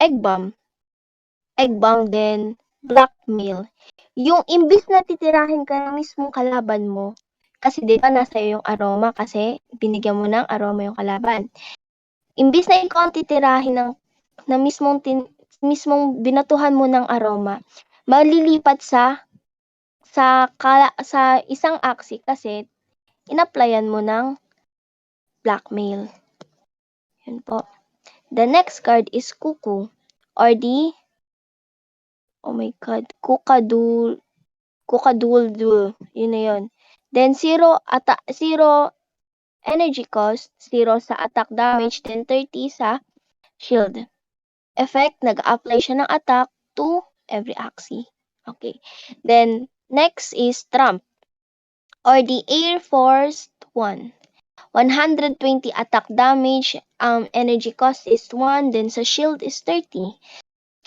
egg bomb then blackmail, yung imbis na titirahin ka ng mismong kalaban mo, kasi 'di ba nasa iyo yung aroma kasi binigyan mo ng aroma yung kalaban. Imbis na ikaw ang titirahin ng mismong binatuhan mo ng aroma, malilipat sa isang axis kasi in-applyan mo ng blackmail. Yun po. The next card is Cuckoo or the Kukadul. Yun na yun. Then 0 energy cost, 0 sa attack damage, then 30 sa shield. Effect, nag-apply siya ng attack to every axis. Okay. Then next is Trump or the Air Force 1. 120 attack damage, energy cost is 1, then sa shield is 30.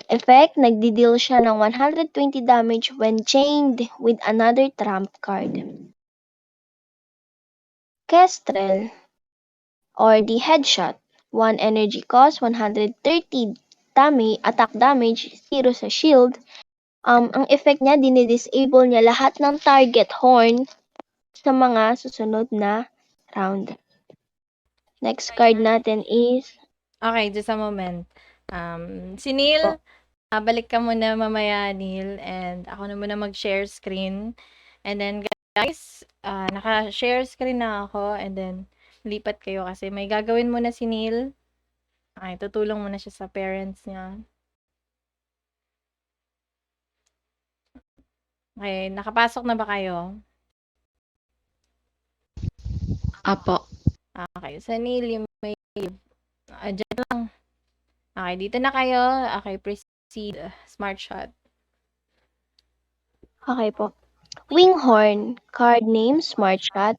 Effect, nagdi-deal siya ng 120 damage when chained with another trump card. Kestrel or the Headshot. 1 energy cost, 130 attack damage, 0 sa shield. Ang effect niya, dinidisable niya lahat ng target horn sa mga susunod na round. Next card natin is Okay, just a moment. Si Neil, balik ka muna mamaya, Neil, and ako na muna mag-share screen. And then, guys, naka-share screen na ako, and then, lipat kayo kasi may gagawin muna si Neil. Okay, tutulong muna siya sa parents niya. Okay, nakapasok na ba kayo? Apo. Okay, sa Neil, yung may dyan lang. Okay, dito na kayo. Okay, proceed. Smart shot. okay po. Winghorn, card name Smart Shot,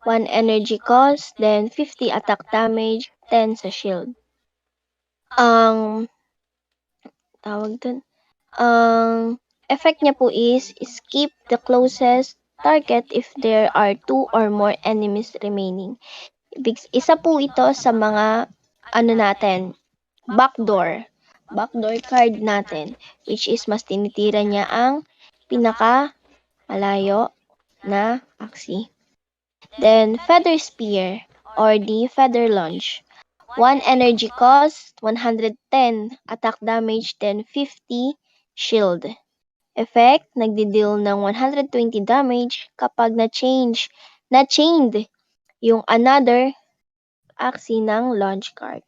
1 energy cost, then 50 attack damage, 10 sa shield. Ang tawag dun, ang effect niya po is skip the closest target if there are 2 or more enemies remaining. Isa po ito sa mga backdoor card natin, which is mas tinitira niya ang pinaka malayo na aksi. Then Feather Spear or the Feather Launch. 1 energy cost, 110 attack damage, then 50 shield. Effect, nagdi-deal ng 120 damage kapag na-chained yung another aksi ng launch card.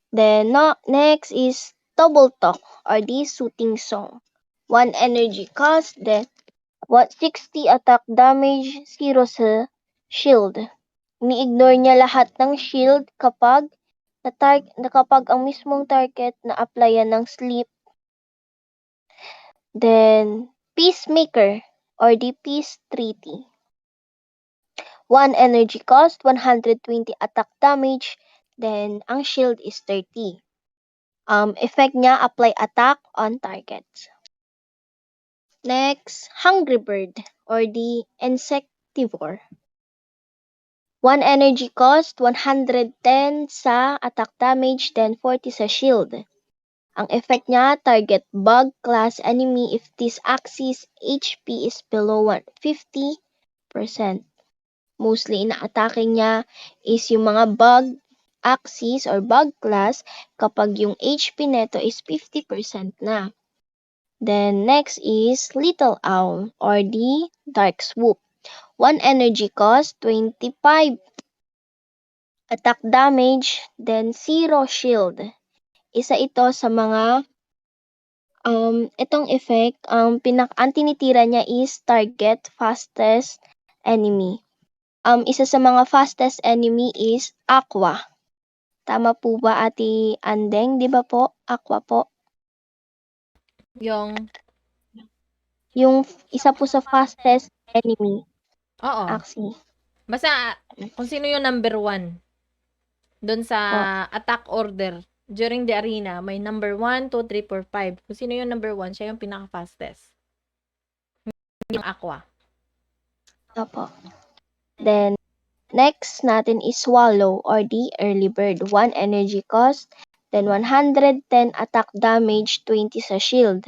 Then next is Tabletop or the Soothing Song. 1 energy cost, then 60 attack damage, 0 sa shield. Ni-ignore niya lahat ng shield kapag ang mismong target na applyan ng sleep. Then Peacemaker or the Peace Treaty. 1 energy cost, 120 attack damage, then ang shield is 30. Effect niya, apply attack on targets. Next, Hungry Bird or the Insectivore. 1 energy cost, 110 sa attack damage, then 40 sa shield. Ang effect niya, target bug class enemy if this axis HP is below 50%. Mostly ina-atake niya is yung mga bug axis or bug class kapag yung HP neto is 50% na. Then next is Little Owl or the Dark Swoop. 1 energy cost, 25 attack damage, then 0 shield. Isa ito sa mga itong effect, ang tinitira niya is target fastest enemy. Isa sa mga fastest enemy is Aqua. Tama po ba, Ate Andeng? Di ba po? Aqua po. Yung Yung isa po sa fastest enemy. oo. Axis. Basta kung sino yung number 1 doon sa attack order during the arena, may number 1, 2, 3, 4, 5. Kung sino yung number 1, siya yung pinaka-fastest. Yung Aqua. Opo. Then, next natin is Swallow or the Early Bird. 1 energy cost, then 110 attack damage, 20 sa shield.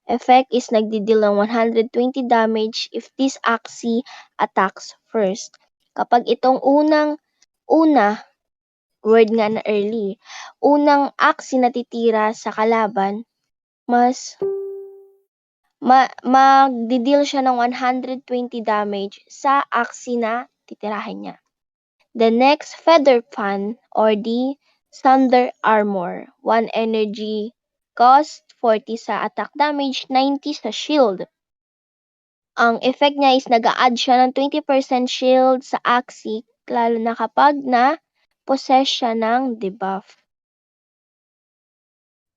Effect is nagdi-deal ng 120 damage if this axis attacks first. Kapag itong word nga na early, unang axis na titira sa kalaban, magdi-deal siya ng 120 damage sa axis na titirahin niya. The next, Feather Fan or the Thunder Armor. 1 energy cost, 40 sa attack damage, 90 sa shield. Ang effect niya is nag-a-add siya ng 20% shield sa axis, lalo na kapag na-possess siya ng debuff.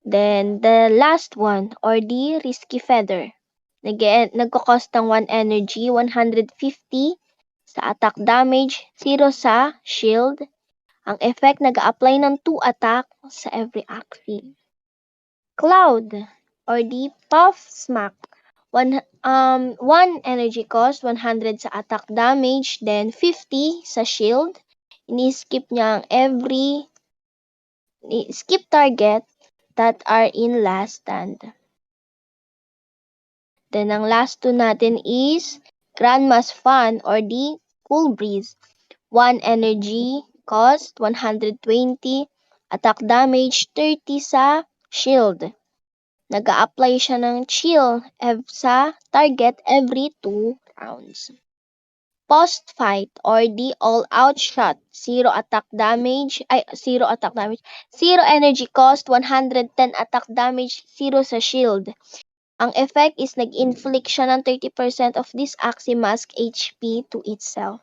Then, the last one, or the Risky Feather. Nagko-cost ng 1 energy, 150 sa attack damage, 0 sa shield. Ang effect, nag-a-apply ng 2 attack sa every axis. Cloud, or the Puff Smack. 1 energy cost, 100 sa attack damage, then 50 sa shield. Ini-skip niya ang skip target that are in last stand. Then, ang last two natin is Grandma's Fun or the Cool Breeze. 1 energy cost, 120, attack damage, 30 sa shield. Nag-a-apply siya ng chill sa target every 2 rounds. Post-fight or the all-out shot, 0 energy cost, 110 attack damage, 0 sa shield. Ang effect is nag-inflict siya ng 30% of this axis mask HP to itself.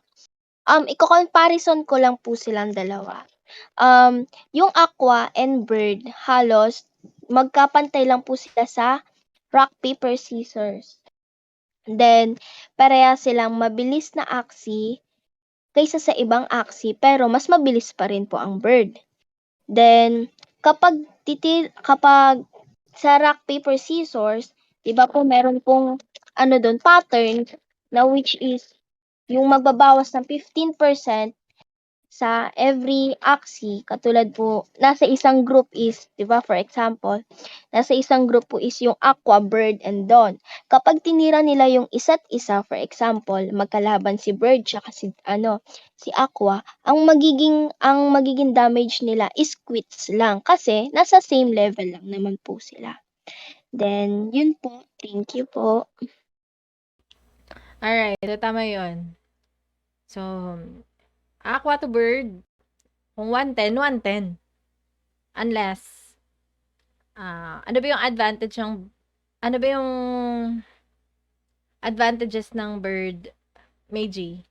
Iko-comparison ko lang po silang dalawa. Yung Aqua and Bird, halos magkapantay lang po sila sa rock, paper, scissors Then, pareha silang mabilis na aksi kaysa sa ibang aksi pero mas mabilis pa rin po ang bird. Then, kapag sa rock, paper, scissors, di ba po meron pong pattern na which is yung magbabawas ng 15% sa every aksi. Katulad po, nasa isang group is, di ba, for example, nasa isang group po is yung Aqua, Bird, and Dawn. Kapag tinira nila yung isa't isa, for example, magkalaban si Bird tsaka si Aqua, ang magiging damage nila is quits lang kasi nasa same level lang naman po sila. Then, yun po. Thank you po. Alright, so tama yun. So, Aqua to bird, kung 110, 110. Unless, ano ba yung advantages ng bird, Meiji?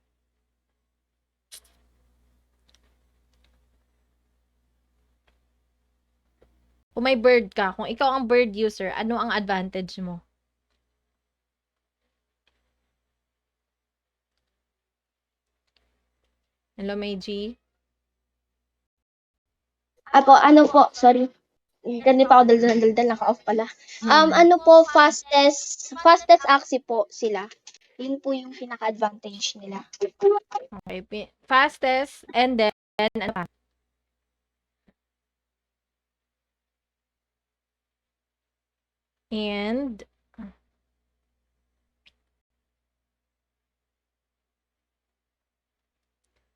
Kung may bird ka, kung ikaw ang bird user, ano ang advantage mo? Hello, Meiji? Sorry. Ganun pa ako daldal, naka-off pala. Fastest aksi po sila. Yun po yung pinaka-advantage nila. Okay, fastest, and then, ano pa? And,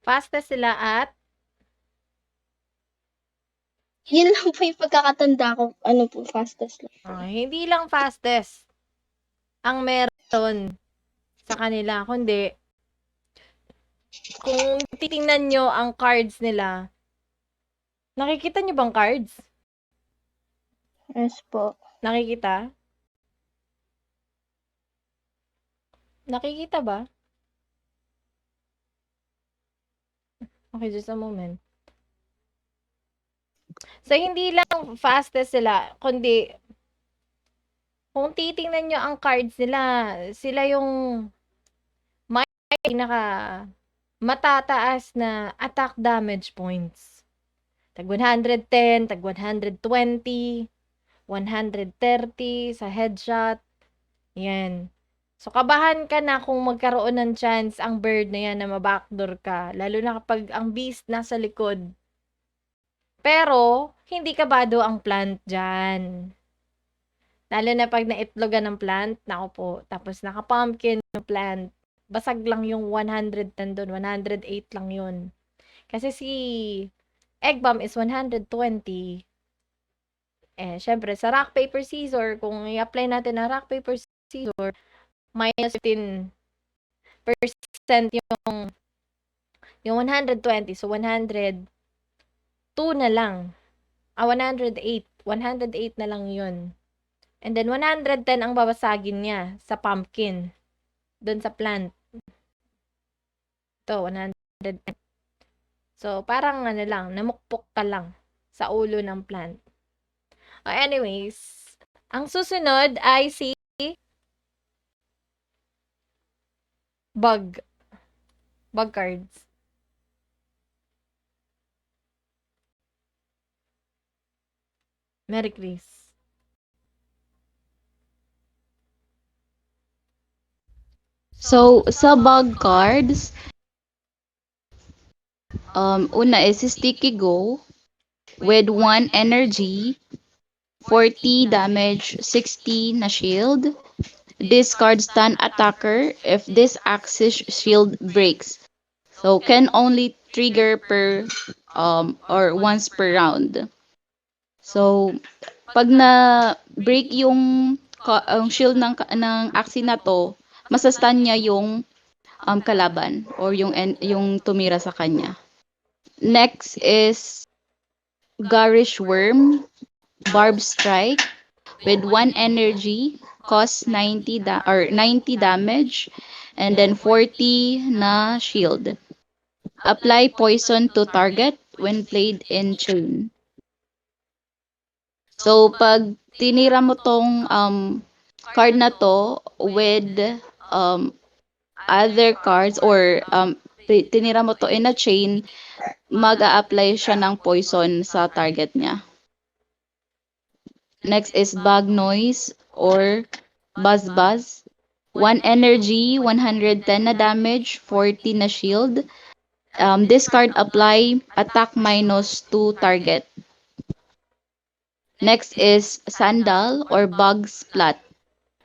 fastest sila at, Yun lang po yung pagkakatanda ko. Ano po, fastest lang. hindi lang fastest ang meron sa kanila, kundi, kung titingnan nyo ang cards nila, nakikita nyo bang cards? Yes po. Nakikita? Nakikita ba? Okay, just a moment. So, hindi lang fastest sila, kundi, kung titingnan nyo ang cards nila, sila yung may pinaka matataas na attack damage points. Tag 110, tag 120, 130 sa headshot. Yan. So, kabahan ka na kung magkaroon ng chance ang bird na yan na mabackdoor ka. Lalo na kapag ang beast nasa likod. Pero, hindi kabado ang plant dyan. Lalo na pag naitlogan ng plant, nako po, tapos naka-pumpkin yung plant, basag lang yung 110 doon, 108 lang yun. Kasi si egg bomb is 120. Syempre, sa rock, paper, scissor, kung i-apply natin na rock, paper, scissor, minus 15% yung 120. So, 102 na lang. 108. 108 na lang yun. And then, 110 ang babasagin niya sa pumpkin. Doon sa plant. Ito, 110. So, parang namukpok ka lang sa ulo ng plant. Anyways, ang susunod ay si bug. Bug cards. Merry Chris. So, sa bug cards, una is Sticky Go with 1 energy, 40 damage, 60 na shield. Discard stun attacker if this axis shield breaks. So, can only trigger per or once per round. So, pag na-break yung shield ng axis na to, masastun niya yung kalaban or yung tumira sa kanya. Next is Garish Worm, Barb Strike with 1 energy, cost 90 damage, and then 40 na shield. Apply poison to target when played in chain. So, pag tinira mo tong card na to with other cards or tinira mo to in a chain, mag-a-apply siya ng poison sa target niya. Next is bug noise or buzz buzz. 1 energy, 110 na damage, 40 na shield. This card apply attack -2 target. Next is sandal or bug splat.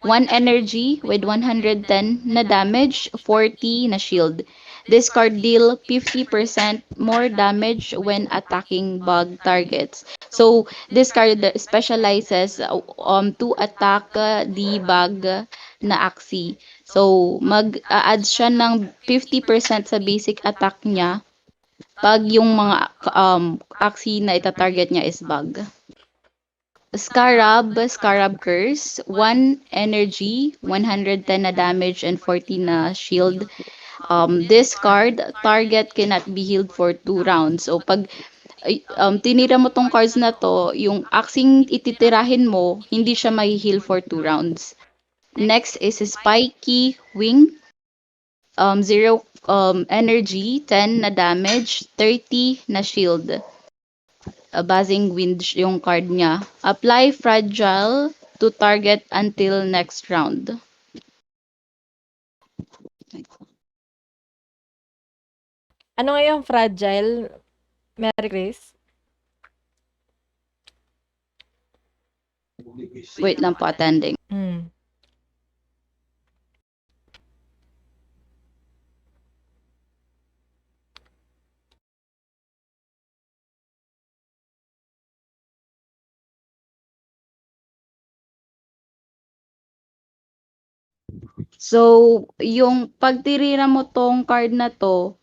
1 energy with 110 na damage, 40 na shield. This card deal 50% more damage when attacking bug targets. So this card specializes to attack the bug na axi. So mag-add siya ng 50% sa basic attack niya pag yung mga axi na ita-target niya is bug. Scarab Curse, 1 energy, 110 na damage, and 40 na shield. This card, target cannot be healed for 2 rounds. So, pag tinira mo tong cards na to, yung axing ititirahin mo, hindi siya may heal for 2 rounds. Next is Spiky Wing. 0 energy, 10 na damage, 30 na shield. Buzzing Wind yung card niya. Apply Fragile to target until next round. Ano nga yung fragile, Mary Grace? Wait lang po, attending. So, yung pagtirira mo tong card na to,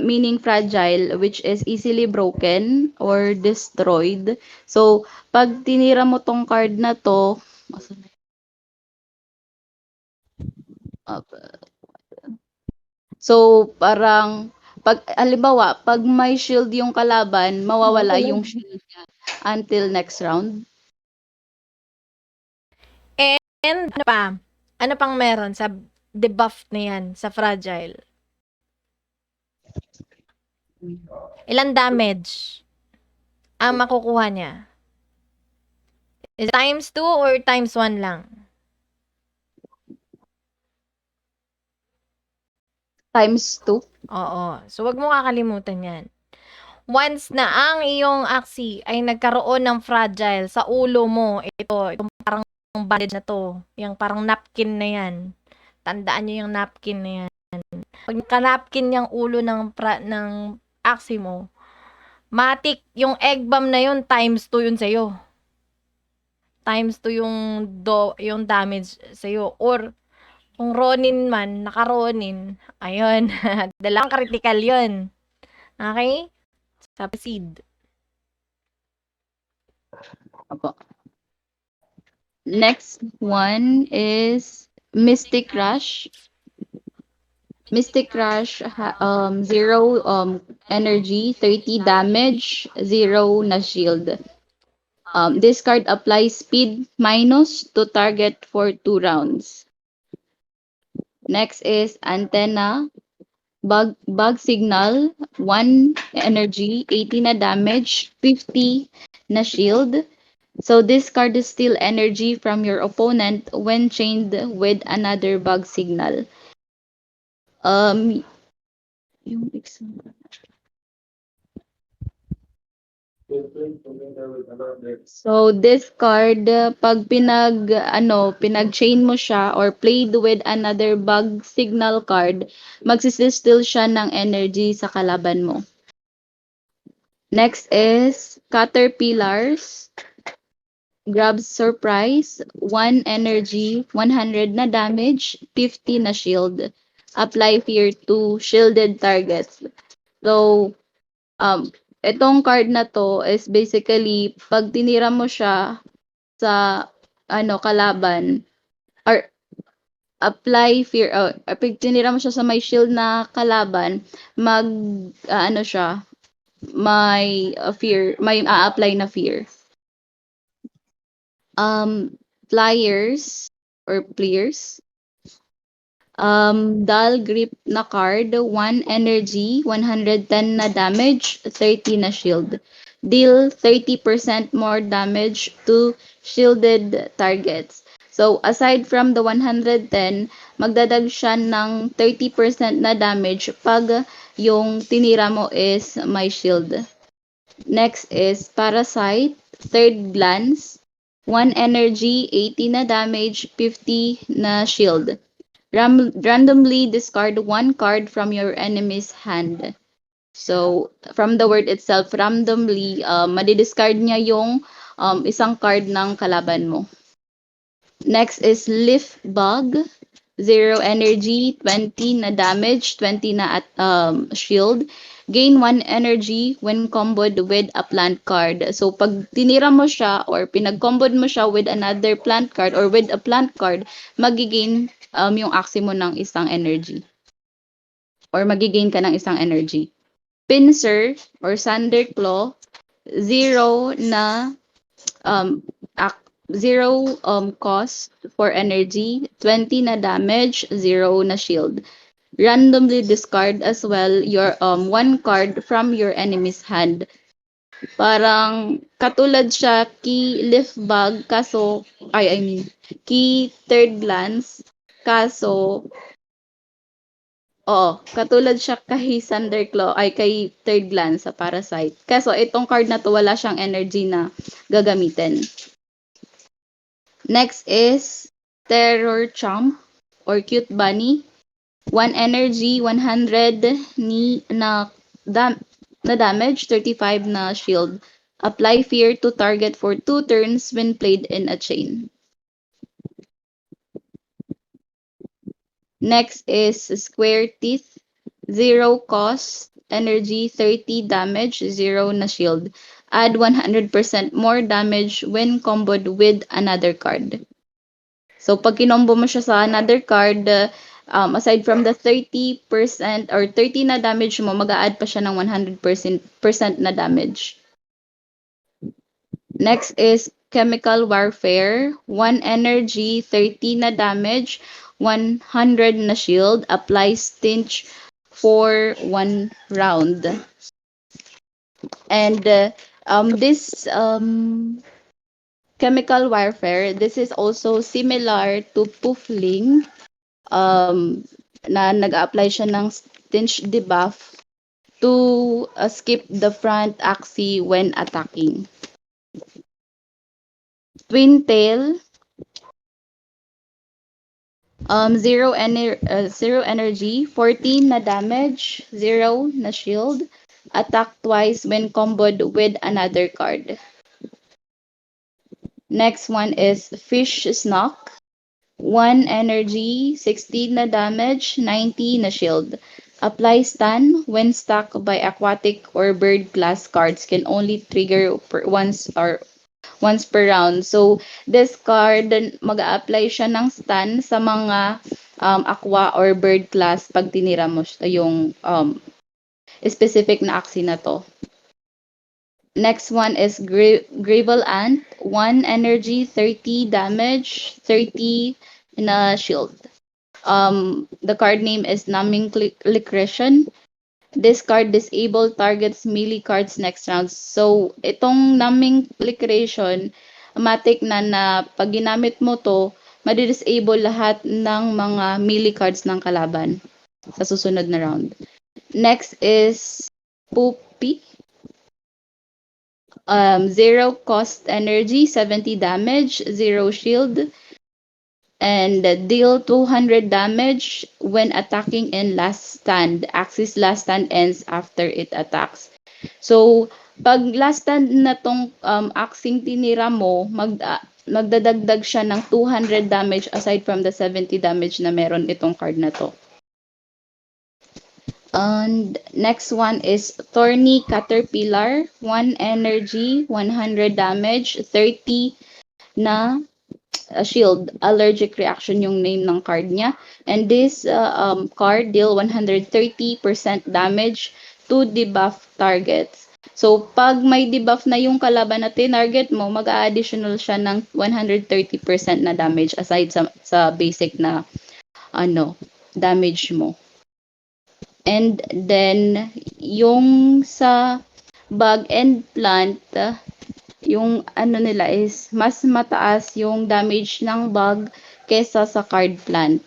meaning fragile, which is easily broken or destroyed. So, pag tinira mo tong card na to, so parang pag halimbawa, pag may shield yung kalaban, mawawala yung shield niya until next round. And ano pa? Ano pang meron sa debuff na yan, sa fragile? Ilan damage ang makukuha niya? Is it times 2 or times 1 lang? Times 2. Oo. So, wag mo kakalimutan yan. Once na ang iyong axi ay nagkaroon ng fragile sa ulo mo, itong parang bandage na to, yung parang napkin na yan. Tandaan nyo yung napkin na yan. Pag naka-napkin yung ulo ng axi mo, matik, yung egg bomb na yun, times 2 yun sa'yo. Times 2 yung damage sa'yo. Or, kung Ronin man, naka-Ronin, ayun, dalawang critical yun. Okay? Sa proceed. Apo. Next one is Mystic Rush. Mystic Rush, 0 energy, 30 damage, 0 na shield. This card applies speed minus to target for 2 rounds. Next is Antenna, Bug Signal, 1 energy, 80 na damage, 50 na shield. So this card is steal energy from your opponent when chained with another bug signal. Yung example. So this card, pag pinag-chain mo siya or played with another bug signal card, magsisteal siya ng energy sa kalaban mo. Next is Caterpillars. Grab Surprise, 1 energy, 100 na damage, 50 na shield. Apply fear to shielded targets. So, itong card na to is basically pag tinira mo siya sa kalaban or apply fear pag tinira mo siya sa may shield na kalaban, siya, may fear, may a-apply na fear. Pliers or pliers. Dull Grip na card, 1 energy, 110 na damage, 30 na shield. Deal 30% more damage to shielded targets. So, aside from the 110, magdadag siya ng 30% na damage pag yung tinira mo is may shield. Next is Parasite, Third Glance, 1 energy, 80 na damage, 50 na shield. Randomly discard 1 card from your enemy's hand. So, from the word itself, randomly, madidiscard niya yung isang card ng kalaban mo. Next is Lift Bug. 0 energy, 20 na damage, 20 na shield. Gain 1 energy when comboed with a plant card. So, pag tinira mo siya or pinag-comboed mo siya with another plant card or with a plant card, magigain yung axe mo ng isang energy. Or magigain ka ng isang energy. Pincer or Thunderclaw, 0 na 0 cost for energy, 20 na damage, 0 na shield. Randomly discard as well your 1 card from your enemy's hand. Parang katulad siya key Lift Bug kaso key Third Glance kaso katulad siya kay Thunderclaw kay Third Glance sa Parasite. Kaso itong card na to wala siyang energy na gagamitin. Next is Terror Chomp or Cute Bunny. 1 energy, 100 na damage, 35 na shield. Apply fear to target for 2 turns when played in a chain. Next is Square Teeth. 0 cost, energy, 30 damage, 0 na shield. Add 100% more damage when comboed with another card. So, pag kinombo mo siya sa another card, aside from the 30% or 30 na damage mo, mag-a-add pa siya ng 100% na damage. Next is Chemical Warfare. 1 energy, 30 na damage, 100 na shield. Apply Stinch for 1 round. And this Chemical Warfare, this is also similar to Puffling. Na nag-apply siya ng Stinch debuff to skip the front axis when attacking. Twin Tail, 0 energy, 14 na damage, 0 na shield. Attack twice when comboed with another card. Next one is Fish Snock. 1 energy, 16 na damage, 90 na shield. Apply stun when stuck by aquatic or bird class cards, can only trigger once per round. So, this card, mag-a-apply siya ng stun sa mga aqua or bird class pag tinira mo yung specific na aksi na to. Next one is Gravel Ant. 1 energy, 30 damage, 30 na shield. The card name is Numbing Liquration. This card disable targets melee cards next round. So, itong Numbing Liquration, automatic na pag ginamit mo to, madi-disable lahat ng mga melee cards ng kalaban sa susunod na round. Next is Poopy. 0 cost energy, 70 damage, 0 shield, and deal 200 damage when attacking in last stand. Axis last stand ends after it attacks. So, pag last stand na tong axing tinira mo, magdadagdag siya ng 200 damage aside from the 70 damage na meron itong card na to. And next one is Thorny Caterpillar. 1 energy, 100 damage, 30 na shield. Allergic reaction yung name ng card niya. And this card deal 130% damage to debuff targets. So, pag may debuff na yung kalaban na tinarget mo, mag-a-additional siya ng 130% na damage aside sa basic na damage mo. And then, yung sa bug and plant, yung ano nila is mas mataas yung damage ng bug kesa sa card plant.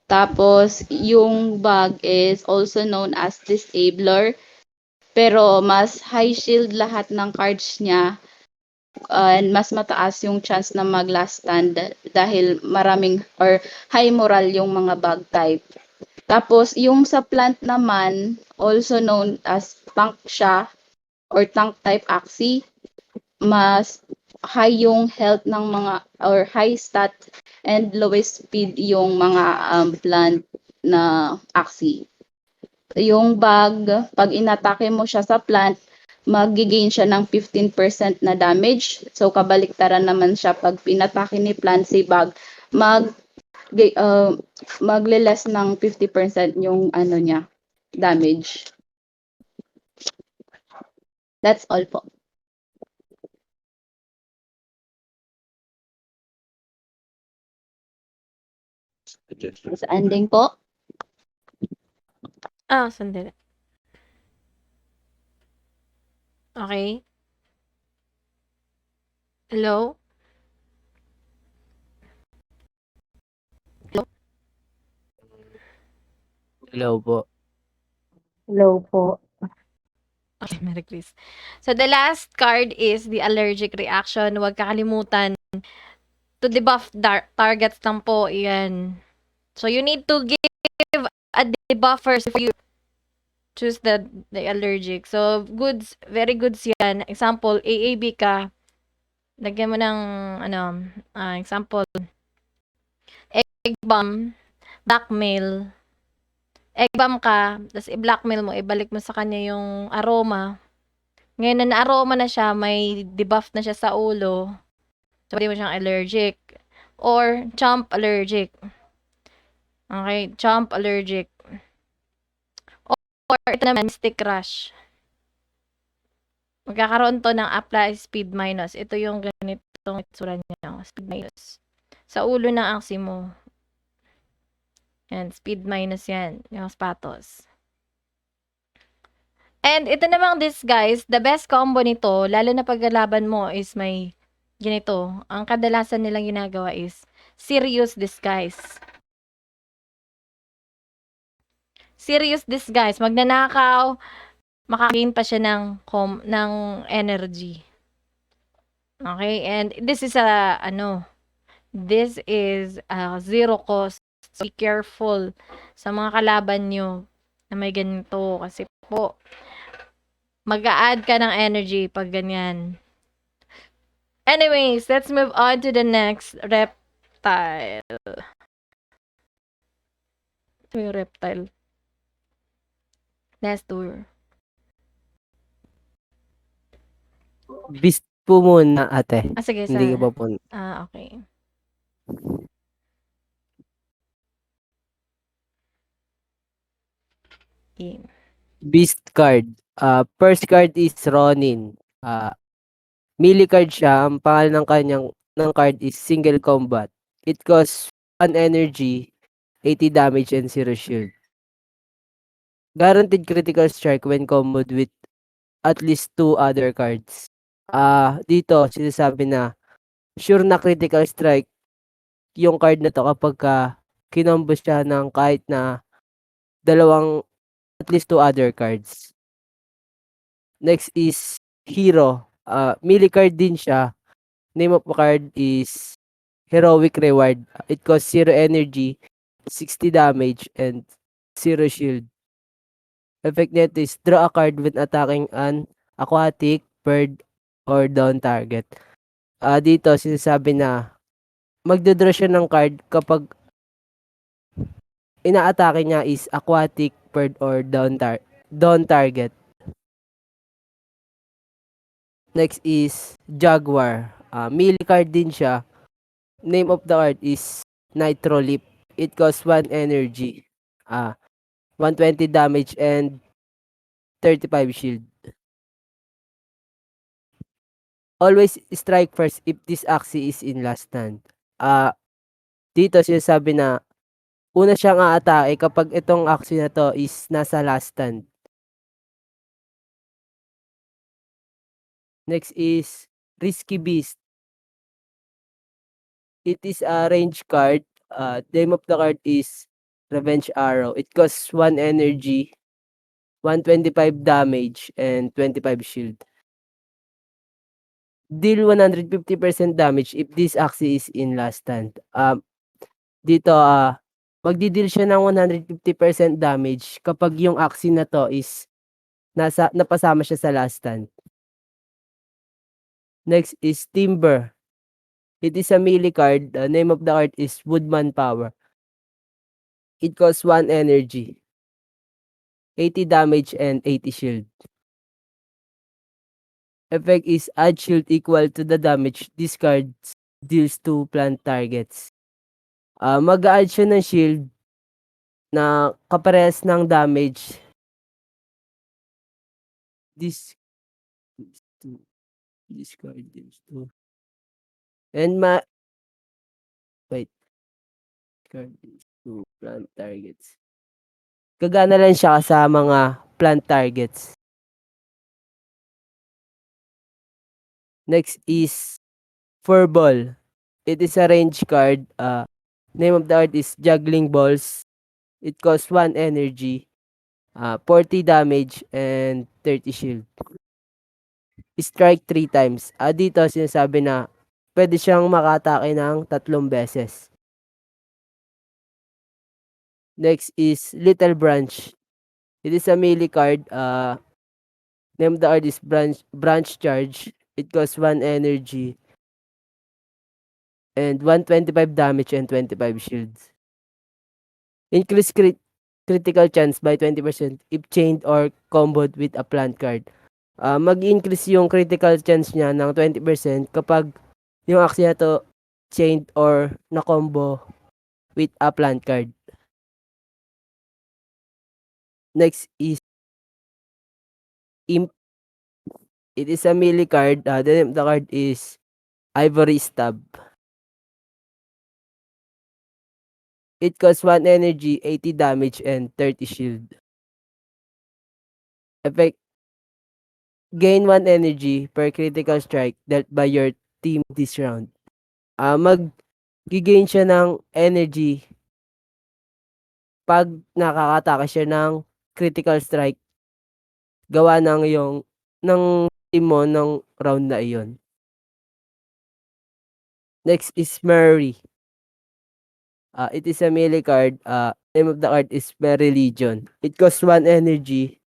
Tapos, yung bug is also known as disabler. Pero mas high shield lahat ng cards niya. And mas mataas yung chance na mag-last stand dahil maraming or high moral yung mga bug type. Tapos, yung sa plant naman, also known as tank siya or tank type Axie, mas high yung health ng mga or high stat and lowest speed yung mga plant na Axie. Yung bug, pag inatake mo siya sa plant, magigain siya ng 15% na damage. So, kabaliktaran naman siya pag pinatake ni plant si bug, magle-less ng 50% yung ano niya, damage. That's all po. Sa ending po, Sandali. Okay. Hello? Hello po. Hello po. Okay, Mary Chris. So, the last card is the allergic reaction. Huwag kakalimutan. To debuff targets lang po, yan. So, you need to give a debuff first if you choose the allergic. So, goods, very goods yan. Example, AAB ka. Lagyan mo ng, example, egg bomb, blackmail. Egg bomb ka, tapos i-blackmail mo, ibalik mo sa kanya yung aroma. Ngayon na aroma na siya, may debuff na siya sa ulo. So, pwede mo siyang allergic. Or, chomp allergic. Okay, chomp allergic. Or, ito naman, stick rush. Magkakaroon to ng apply speed minus. Ito yung ganitong itsura niya. Speed minus. Sa ulo ng axi mo. Yan, speed minus yan. Yung sapatos. And ito namang this guys, the best combo nito, lalo na paglalaban mo is may ganito. Ang kadalasan nilang ginagawa is serious disguise. Serious disguise. Magnanakaw, makakain pa siya ng energy. Okay? And this is zero cost. So, be careful sa mga kalaban nyo na may ganito. Kasi po, mag-a-add ka ng energy pag ganyan. Anyways, let's move on to the next reptile. Ito yung reptile. Last tour. Beast po muna, ate. Sige. Hindi ko pa po. Okay. Game. Beast card. First card is Ronin. Melee card siya. Ang pangalan ng card is Single Combat. It costs 1 energy, 80 damage, and 0 shield. Guaranteed critical strike when comboed with at least 2 other cards. Dito, sinasabi na sure na critical strike yung card na to kapag kinombo siya ng kahit na at least 2 other cards. Next is Hero. Melee card din siya. Name of the card is Heroic Reward. It costs 0 energy, 60 damage, and 0 shield. Effect nito is draw a card when attacking an aquatic, bird, or down target. Dito, sinasabi na magdodraw siya ng card kapag inaatake niya is aquatic, bird, or down target. Next is Jaguar. Melee card din siya. Name of the card is Nitro Leap. It costs 1 energy. 120 damage and 35 shield. Always strike first if this axis is in last stand. Dito sinasabi na una siyang aatake kapag itong action na 'to is nasa last stand. Next is Risky Beast. It is a range card. Name of the card is Revenge Arrow. It costs 1 energy, 125 damage, and 25 shield. Deal 150% damage if this axis is in last stand. Dito, magdi-deal siya ng 150% damage kapag yung axis na 'to is napasama siya sa last stand. Next is Timber. It is a melee card. The name of the card is Woodman Power. It costs 1 energy, 80 damage, and 80 shield. Effect is add shield equal to the damage this card deals to plant targets. Mag-a-add siya ng shield na kaparehas ng damage. This card deals to and card deals to plant targets. Gagana lang siya sa mga plant targets. Next is Furball. It is a range card. Name of the card is Juggling Balls. It costs 1 energy, 40 damage, and 30 shield. Strike 3 times. Dito sinasabi na pwede siyang makatake ng 3 beses. Next is Little Branch. It is a melee card. Name of the card is Branch Charge. It costs 1 energy and 125 damage and 25 shields. Increase critical chance by 20% if chained or comboed with a plant card. Mag-increase yung critical chance niya ng 20% kapag yung action na to chained or na-combo with a plant card. Next is Imp. It is a melee card. The name of the card is Ivory Stab. It costs 1 energy, 80 damage, and 30 shield. Effect. Gain 1 energy per critical strike dealt by your team this round. Mag-gain siya ng energy pag nakakatake siya ng critical strike gawa ng team mo ng round na iyon. Next is Mary. It is a melee card. Name of the card is Merry Legion. It costs 1 energy.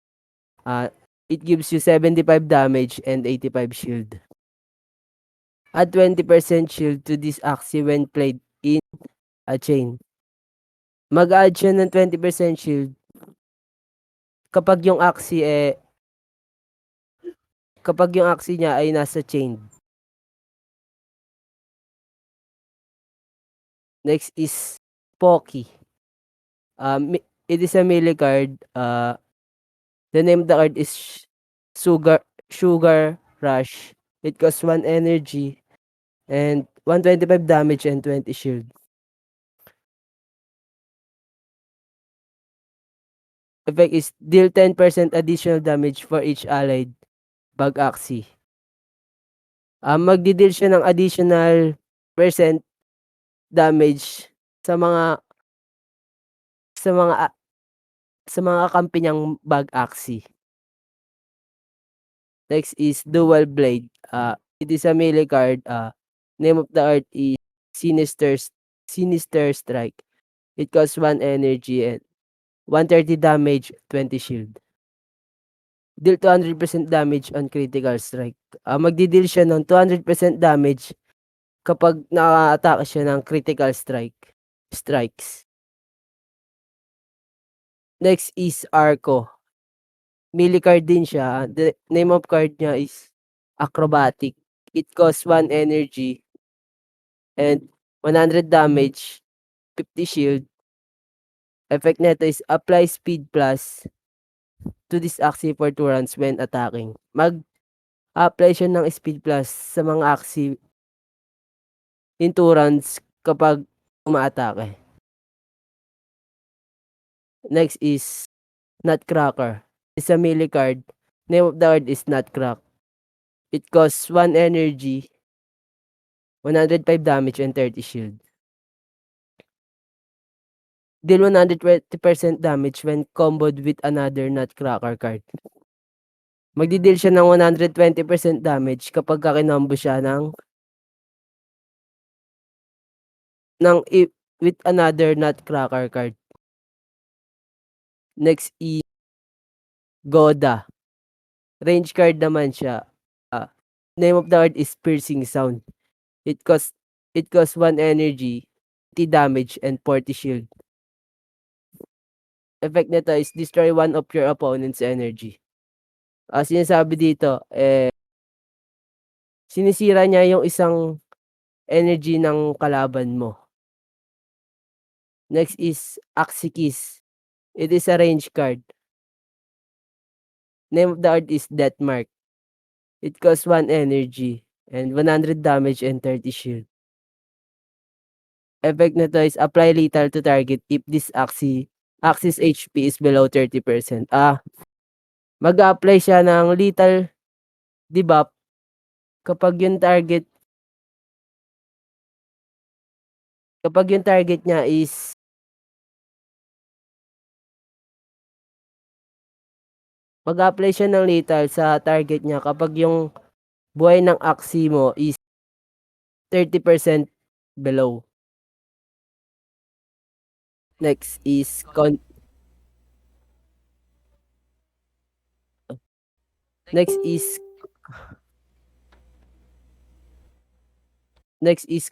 It gives you 75 damage and 85 shield. Add 20% shield to this axis when played in a chain. Mag-add siya ng 20% shield kapag yung axis niya ay nasa chain. Next is Pocky. It is a melee card. The name of the card is Sugar Rush. It costs 1 energy and 125 damage and 20 shield. Effect is deal 10% additional damage for each allied bug axis. Magdi-deal siya ng additional percent damage sa mga kampi niyang bug axis. Next is Dual Blade. It is a melee card. Name of the card is Sinister Strike. It costs 1 energy and 130 damage, 20 shield. Deal 200% damage on critical strike. Magdi-deal siya ng 200% damage kapag naka-attack siya ng critical strikes. Next is Arco. Melee card din siya. The name of card niya is Acrobatic. It costs 1 energy and 100 damage, 50 shield. Effect nito is apply speed plus to this axis for 2 rounds when attacking. Mag-apply siya ng speed plus sa mga axis in 2 rounds kapag umaatake. Next is Nutcracker. It's a melee card. Name of the card is Nutcracker. It costs 1 energy, 105 damage, and 30 shield. Deal 120% damage when comboed with another Nutcracker card. Magdi-deal siya ng 120% damage kapag kinombo siya with another Nutcracker card. Next is Goda. Range card naman siya. Name of the card is Piercing Sound. It costs 1 energy, 80 damage, and 40 shield. Effect nito is destroy one of your opponent's energy. Sinasabi dito, sinisira niya yung isang energy ng kalaban mo. Next is Axikis. It is a range card. Name of the card is Deathmark. It costs 1 energy and 100 damage and 30 shield. Effect nito is apply lethal to target if this Axis HP is below 30%. Mag-a-apply siya ng lethal debuff kapag yung target niya is mag-a-apply siya ng lethal sa target niya kapag yung buhay ng Axie mo is 30% below. Next is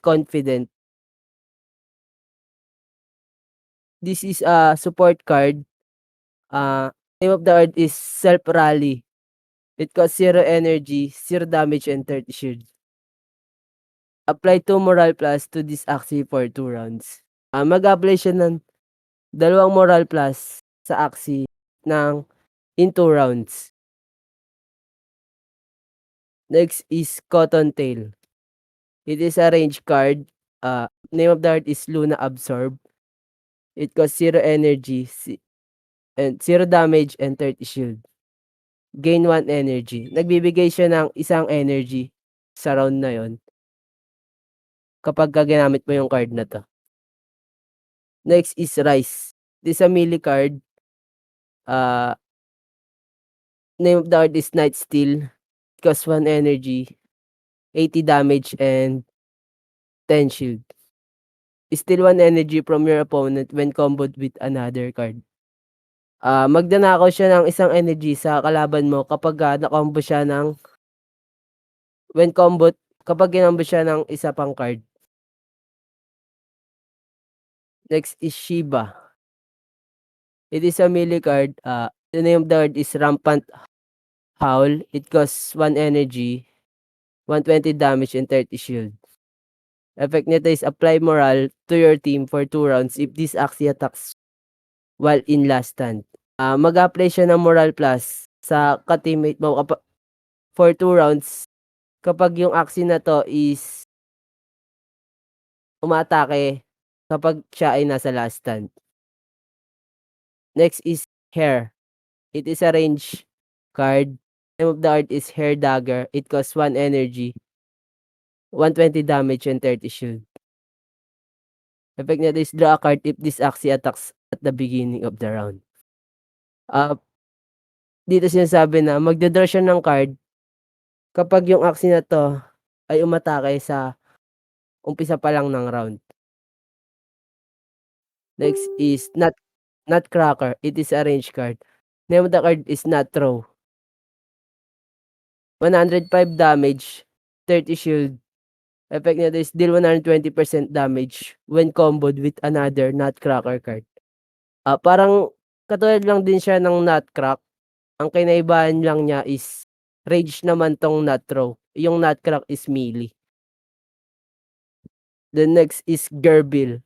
Confident. This is a support card. Name of the card is Self Rally. It costs 0 energy, 0 damage, and 30 shield. Apply 2 Moral Plus to this Axie for 2 rounds. Mag-apply siya ng 2 Moral Plus sa Axie in 2 rounds. Next is Cottontail. It is a range card. Name of the card is Luna Absorb. It costs 0 energy, and 0 damage, and 30 shield. Gain 1 energy. Nagbibigay siya ng isang energy sa round na yon kapag ginamit mo yung card na to. Next is Rise. This is a melee card. Name of the card is Night Steal. It costs 1 energy, 80 damage, and 10 shield. Steal 1 energy from your opponent when comboed with another card. Magdanakaw siya ng isang energy sa kalaban mo kapag nakombo siya kapag ginombo siya ng isa pang card. Next is Shiva. It is a melee card. The name of the card is Rampant Howl. It costs 1 energy, 120 damage, and 30 shield. Effect nito is apply morale to your team for 2 rounds if this Axie attacks while in last stand. Mag-apply siya ng Moral Plus sa ka-teammate mo for 2 rounds kapag yung Axie na to is umatake kapag siya ay nasa last stand. Next is Hair. It is a range card. Name of the card is Hair Dagger. It costs 1 energy, 120 damage, and 30 shield. Effect nito is draw a card if this Axie attacks at the beginning of the round. Dito sinasabi na magda-draw siya ng card kapag yung Axie na to ay umatake sa umpisa pa lang ng round. Next is Nutcracker. It is a range card. Name of the card is Nut Throw. 105 damage, 30 shield. Effect nito is deal 120% damage when comboed with another Nutcracker card. Parang katulad lang din siya ng Nutcrack. Ang kinaibahan lang niya is range naman tong Nut Throw. Yung Nutcrack is melee. The next is Gerbil.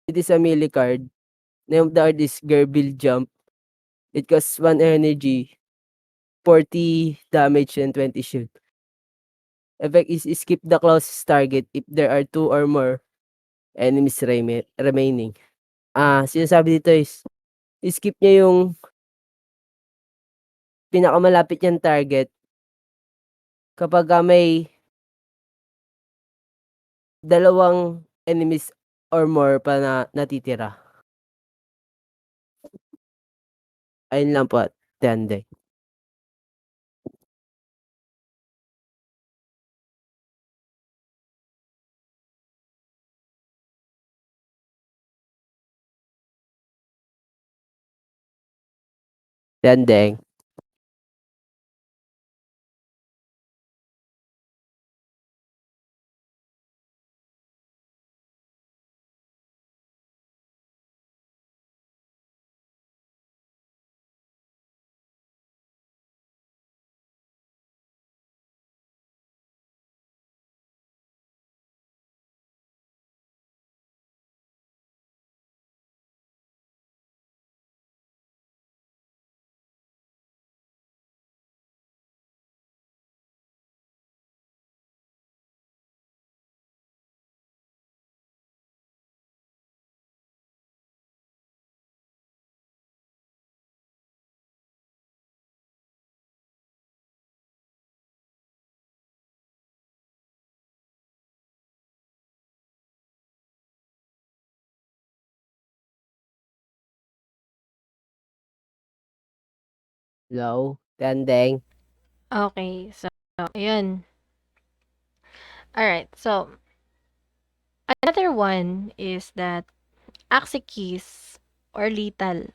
It is a melee card. Name of the card is Gerbil Jump. It costs 1 energy, 40 damage, and 20 shield. Effect is skip the closest target if there are 2 or more enemies remaining. Sinasabi dito is skip niya yung pinakamalapit niyang target kapagka may dalawang enemies or more pa na natitira. Ayun lang po, Tende. Tendeng. Hello, Tendeng. Okay, so ayun. Alright, so another one is that Axikis or lethal.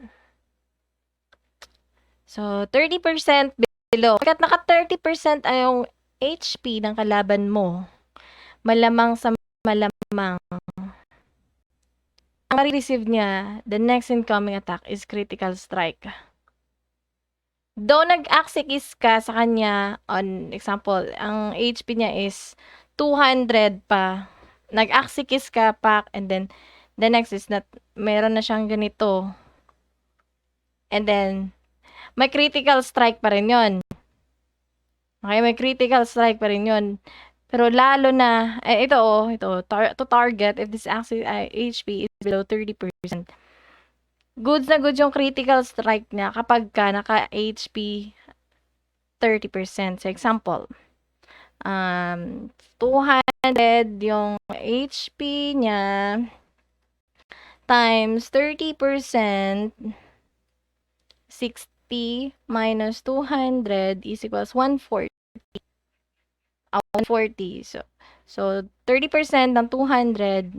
So 30% below. Pagkat naka 30% ay yung HP ng kalaban mo, malamang sa malamang ang ma-receive niya, the next incoming attack is critical strike. Though nag-Axikis ka sa kanya, on example, ang HP niya is 200 pa. Nag-Axikis ka pa, and then the next is that meron na siyang ganito. And then, may critical strike pa rin yun. Okay, may critical strike pa rin yun. Pero lalo na, ito, to target if this HP is below 30%. Goods na goods yung critical strike niya kapag ka naka-HP 30%. So, example, 200 yung HP niya times 30%, 60 minus 200 is equals 140. 140. So 30% ng 200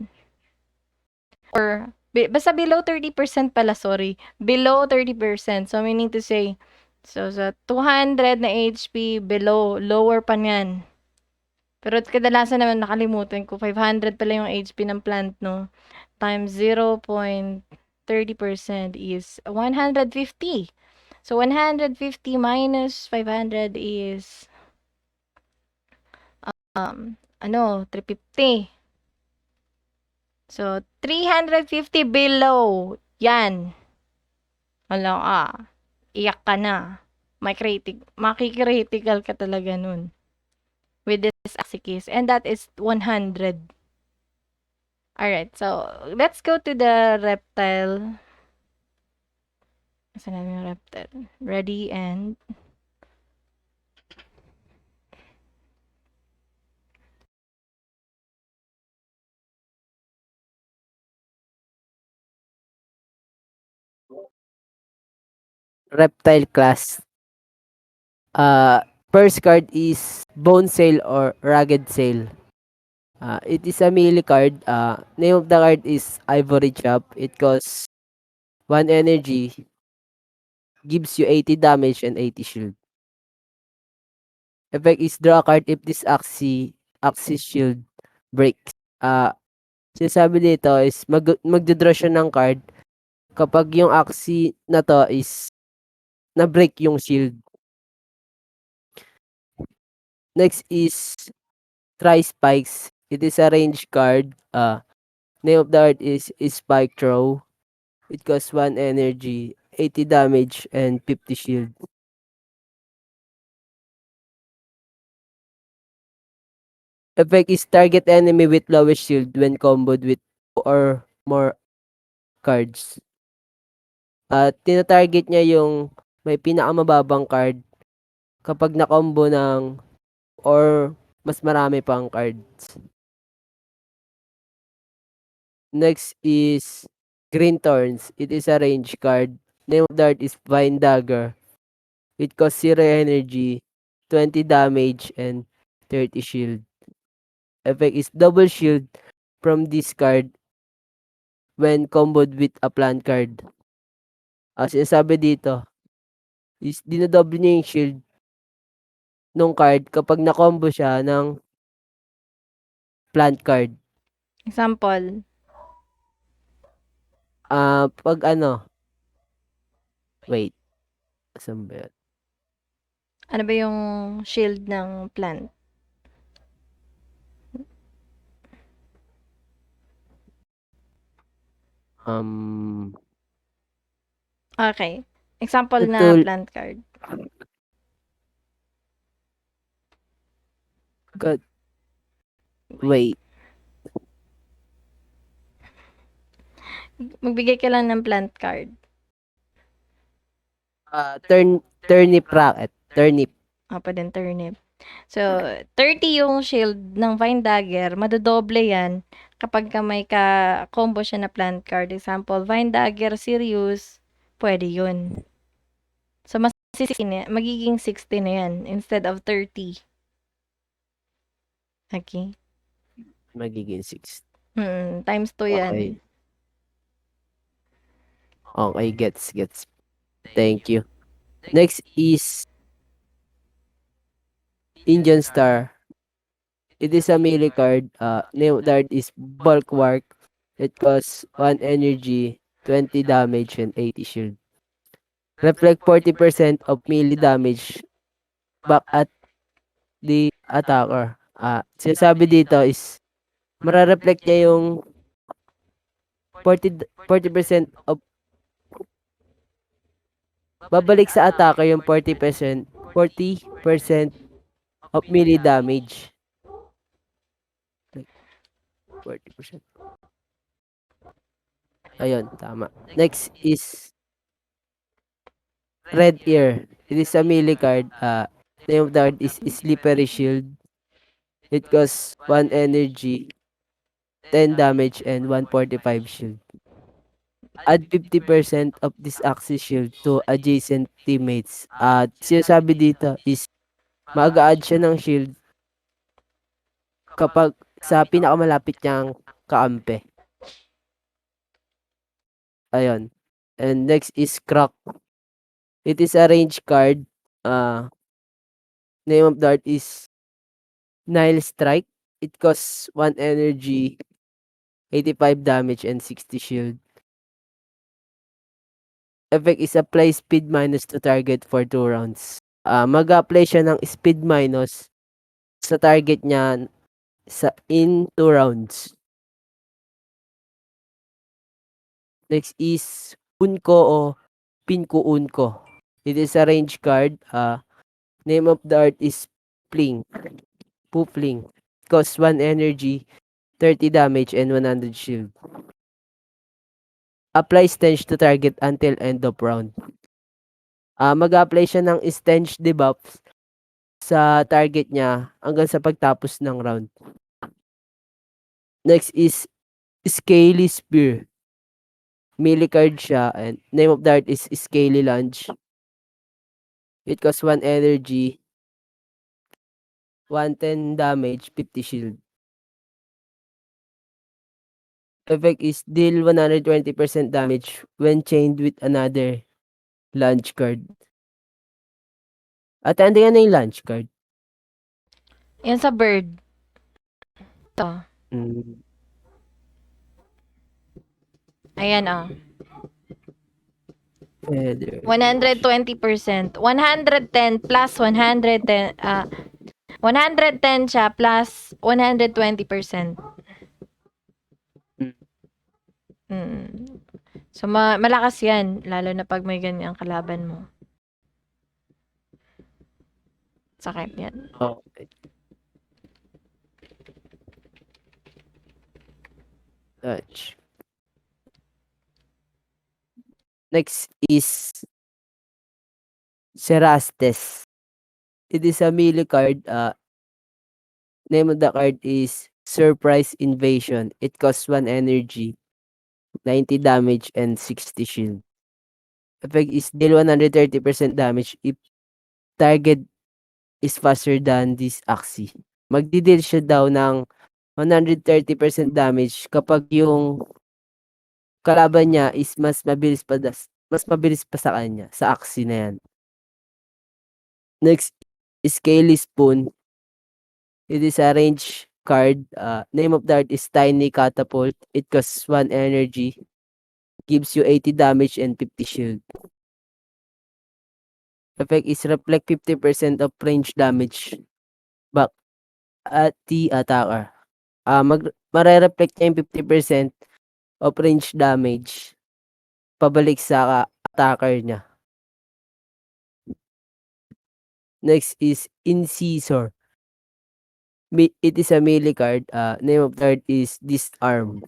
or basta below 30% pala, sorry. Below 30%. So meaning to say, so sa 200 na HP, lower pa niyan. Pero kadalasan naman nakalimutan ko, 500 pala yung HP ng plant, no? Times 0.30% is 150. So 150 minus 500 is 350. So 350 below. Yan. Iyak ka na. Maki-critical ka talaga nun. With this Axikis. And that is 100. Alright, so let's go to the reptile. Saan namin yung reptile? Ready and... Reptile class. First card is Bone Sail or Ragged Sail. It is a melee card. Name of the card is Ivory Chop. It costs 1 energy. Gives you 80 damage and 80 shield. Effect is draw a card if this Axis shield breaks. Sinasabi dito is magdodraw siya ng card kapag yung Axis na to is na-break yung shield. Next is Try Spikes. It is a range card. Name of the card is Spike Throw. It costs 1 energy, 80 damage, and 50 shield. Effect is target enemy with lowest shield when comboed with 2 or more cards. At tina-target niya yung may pinakamababang card kapag na-combo ng or mas marami pang cards. Next is Green Thorns. It is a range card. Name of the art is Vine Dagger. It costs 0 energy, 20 damage, and 30 shield. Effect is double shield from this card when comboed with a plant card. Sinasabi dito is dinodoble niya yung shield nung card kapag na-combo siya ng plant card. Example. Pag wait, saan ba yun? Ano ba yung shield ng plant? Okay. Example na Ito- plant card. Wait, Magbigay ka lang ng plant card. turnip rocket, turnip. Pwedeng turnip. So, 30 yung shield ng Vine Dagger. Madodoble yan kapag may ka-combo siya na plant card. Example, Vine Dagger, Sirius. Pwede yun. So, magiging 60 na yan instead of 30. Okay. Magiging 6. Times 2 yan. Okay, gets. Thank you. Next is Indian Star. It is a melee card. Name of the art is Bulwark. It costs 1 energy, 20 damage, and 80 shield. Reflect 40% of melee damage back at the attacker. Sinasabi dito is mara-reflect niya yung 40% of babalik sa attacker yung 40% of melee damage. 40%. Ayun, tama. Next is Red Ear. It is a melee card. Name of the card is Slippery Shield. It costs 1 energy, 10 damage, and 145 shield. Add 50% of this axis shield to adjacent teammates. Sinasabi dito is mag-a-add siya ng shield kapag sa pinakamalapit niyang kaampe. Ayun. And next is Croc. It is a range card. Name of the art is Nile Strike. It costs 1 energy, 85 damage, and 60 shield. Effect is apply speed minus to target for 2 rounds. Mag-apply siya ng speed minus sa target niya in 2 rounds. Next is Unko o Pinku Unko. It is a range card. Name of the art is Pling. Poopling. Costs 1 energy, 30 damage, and 100 shield. Apply stench to target until end of round. Mag-apply siya ng stench debuffs sa target niya hanggang sa pagtapos ng round. Next is Scaly Spear. Melee card siya and name of the art is Scaly Lunge. It costs 1 energy, 110 damage, 50 shield. Effect is deal 120% damage when chained with another lunge card. At ano yan yung lunge card? Yan sa bird. Ito. Ayan, Feather. 120%. 110 plus 110. 110 siya plus 120%. So, malakas yan. Lalo na pag may ganyang kalaban mo. Sakit yan. Okay. Touch. Next is Cerastes. It is a melee card. Name of the card is Surprise Invasion. It costs 1 energy, 90 damage, and 60 shield. Effect is deal 130% damage if target is faster than this axis. Magdi-deal siya daw ng 130% damage kapag yung kalaban niya is mas mabilis pa sa kanya, sa axis na yan. Next, Scaly Spoon. It is a range card. Name of the art is Tiny Catapult. It costs 1 energy, gives you 80 damage and 50 shield. Effect is reflect 50% of range damage back at the attacker. Mare-reflect niya yung 50% of range damage pabalik sa attacker niya. Next is Incisor. It is a melee card. Name of the card is Disarm.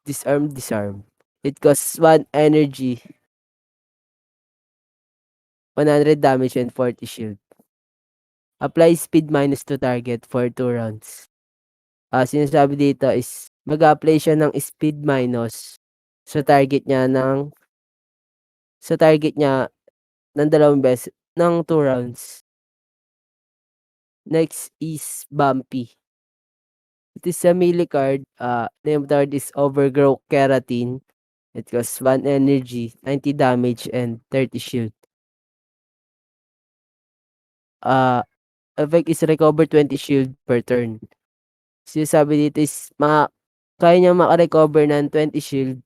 Disarm. It costs 1 energy, 100 damage, and 40 shield. Apply speed minus to target for 2 rounds. Sinasabi dito is mag-apply siya ng speed minus sa target niya ng 2 beses ng 2 rounds. Next is Bumpy. It is a melee card. Name of the card is Overgrow Keratin. It costs 1 energy, 90 damage, and 30 shield. Effect is recover 20 shield per turn. Sinasabi dito is kaya niya makarecover ng 20 shield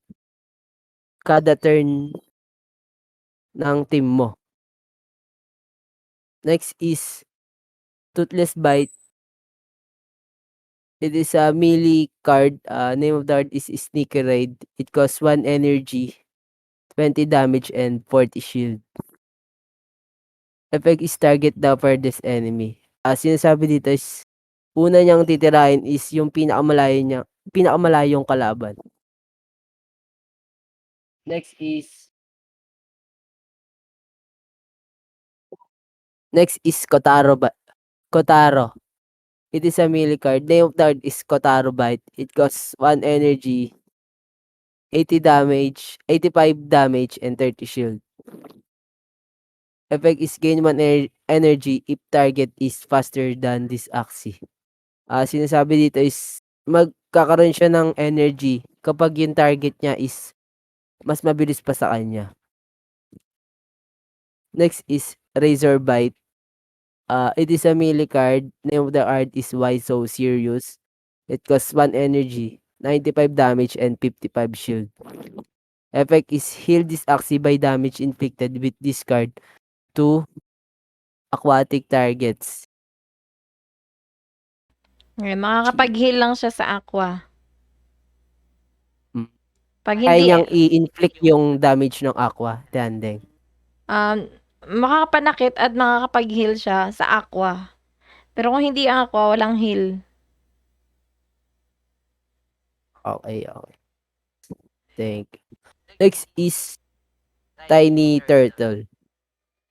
kada turn ng team mo. Next is Toothless Bite. It is a melee card. Name of the card is Sneaky Raid. It costs 1 energy, 20 damage, and 40 shield. Effect is target the furthest enemy. Sinasabi dito is una niyang titirahin is yung pinakamalayong kalaban. Next is Kotaro. Kotaro. It is a melee card. Name of the card is Kotaro Bite. It costs 1 energy, 80 damage, 85 damage, and 30 shield. Effect is gain 1 energy if target is faster than this axis. Sinasabi dito is magkakaroon siya ng energy kapag yung target niya is mas mabilis pa sa kanya. Next is Razor Bite. It is a melee card. Name of the card is Why So Serious. It costs 1 energy, 95 damage, and 55 shield. Effect is heal this axis by damage inflicted with this card to aquatic targets. Makakapag-heal lang siya sa aqua. Mm. Pag Kaya hindi, niyang i-inflict yung damage ng aqua, Tandeng. makakapanakit at makakapag-heal siya sa aqua. Pero kung hindi aqua, walang heal. Okay. Thank you. Next is Tiny Turtle.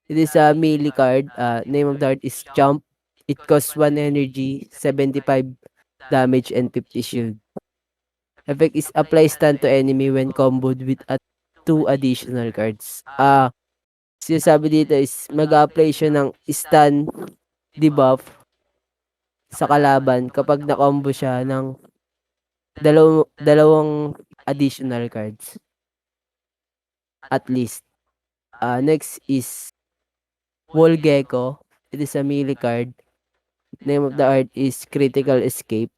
It is a melee card. Name of the card is Jump. It costs 1 energy, 75 damage, and 50 shield. Effect is apply stun to enemy when comboed with 2 additional cards. Sinasabi dito is mag-apply siya ng stun debuff sa kalaban kapag na-combo siya ng dalawang additional cards. At least. Next is Wall Gecko. It is a melee card. Name of the art is Critical Escape.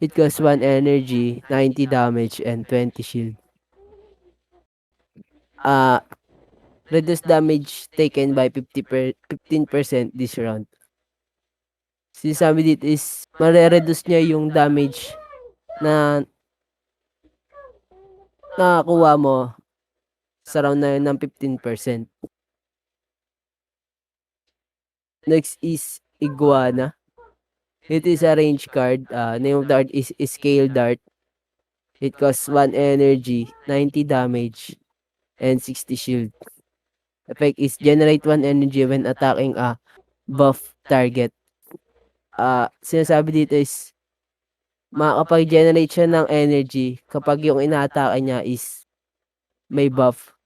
It costs 1 energy, 90 damage, and 20 shield. Reduce damage taken by 15% this round. Sinasabi dito is mare-reduce niya yung damage na nakakuha mo sa round na yun ng 15%. Next is Iguana. It is a range card. Name of the card is Scale Dart. It costs 1 energy, 90 damage, and 60 shield. Effect is generate 1 energy when attacking a buff target. Sinasabi dito is makakapag-generate siya ng energy kapag yung inaatake niya is may buff.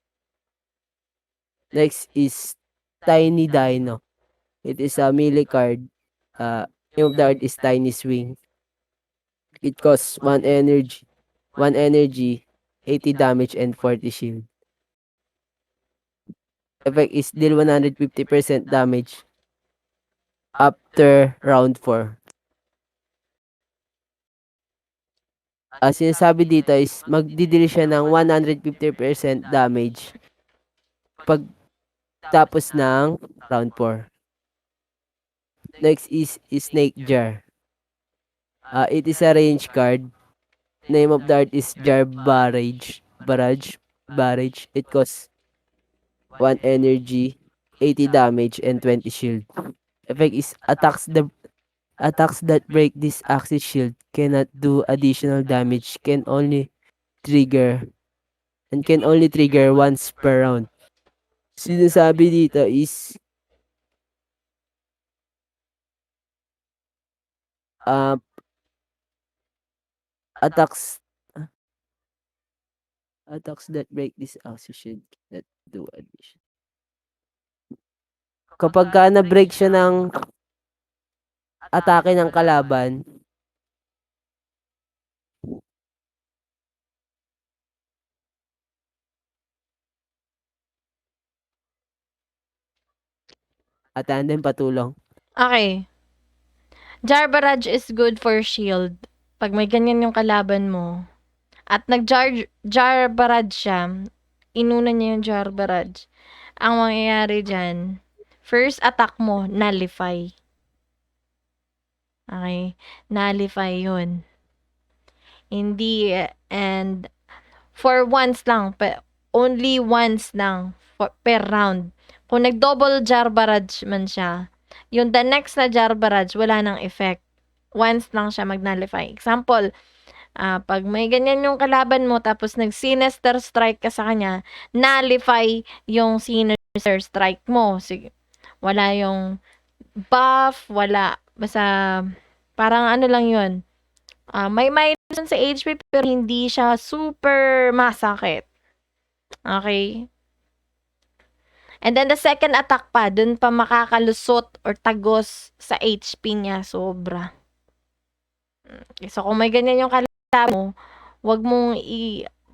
Next is Tiny Dino. It is a melee card. Name of the card is Tiny Swing. It costs 1 energy, 80 damage, and 40 shield. Effect is deal 150% damage after round 4. Sinasabi dito is magdidili siya ng 150% damage pag tapos ng round 4. Next is Snake Jar. It is a range card. Name of the art is Jar Barrage. It costs 1 energy, 80 damage, and 20 shield. Effect is attacks that break this axis shield cannot do additional damage, can only trigger once per round. Sinasabi dito is attacks that break this axis shield cannot do addition. Kapag na-break siya ng atake ng kalaban, tandem patulong. Okay. Jar Barrage is good for shield. Pag may ganyan yung kalaban mo, at nag-jar barrage siya, inuna niya yung jar barrage. Ang mangyayari dyan, first attack mo, nullify. Okay? Nullify yun. Hindi, and for once lang, only once lang per round. Kung nag-double jar barrage man siya, yung the next na jar barrage, wala nang effect. Once lang siya mag-nullify. Example, pag may ganyan yung kalaban mo, tapos nag-Sinister Strike ka sa kanya, nullify yung Sinister Strike mo. Sige, wala yung buff, wala. Basta, parang ano lang yun. May minus sa HP, pero hindi siya super masakit. Okay? And then the second attack pa, dun pa makakalusot or tagos sa HP niya, sobra. So, kung may ganyan yung kalaban mo, wag mong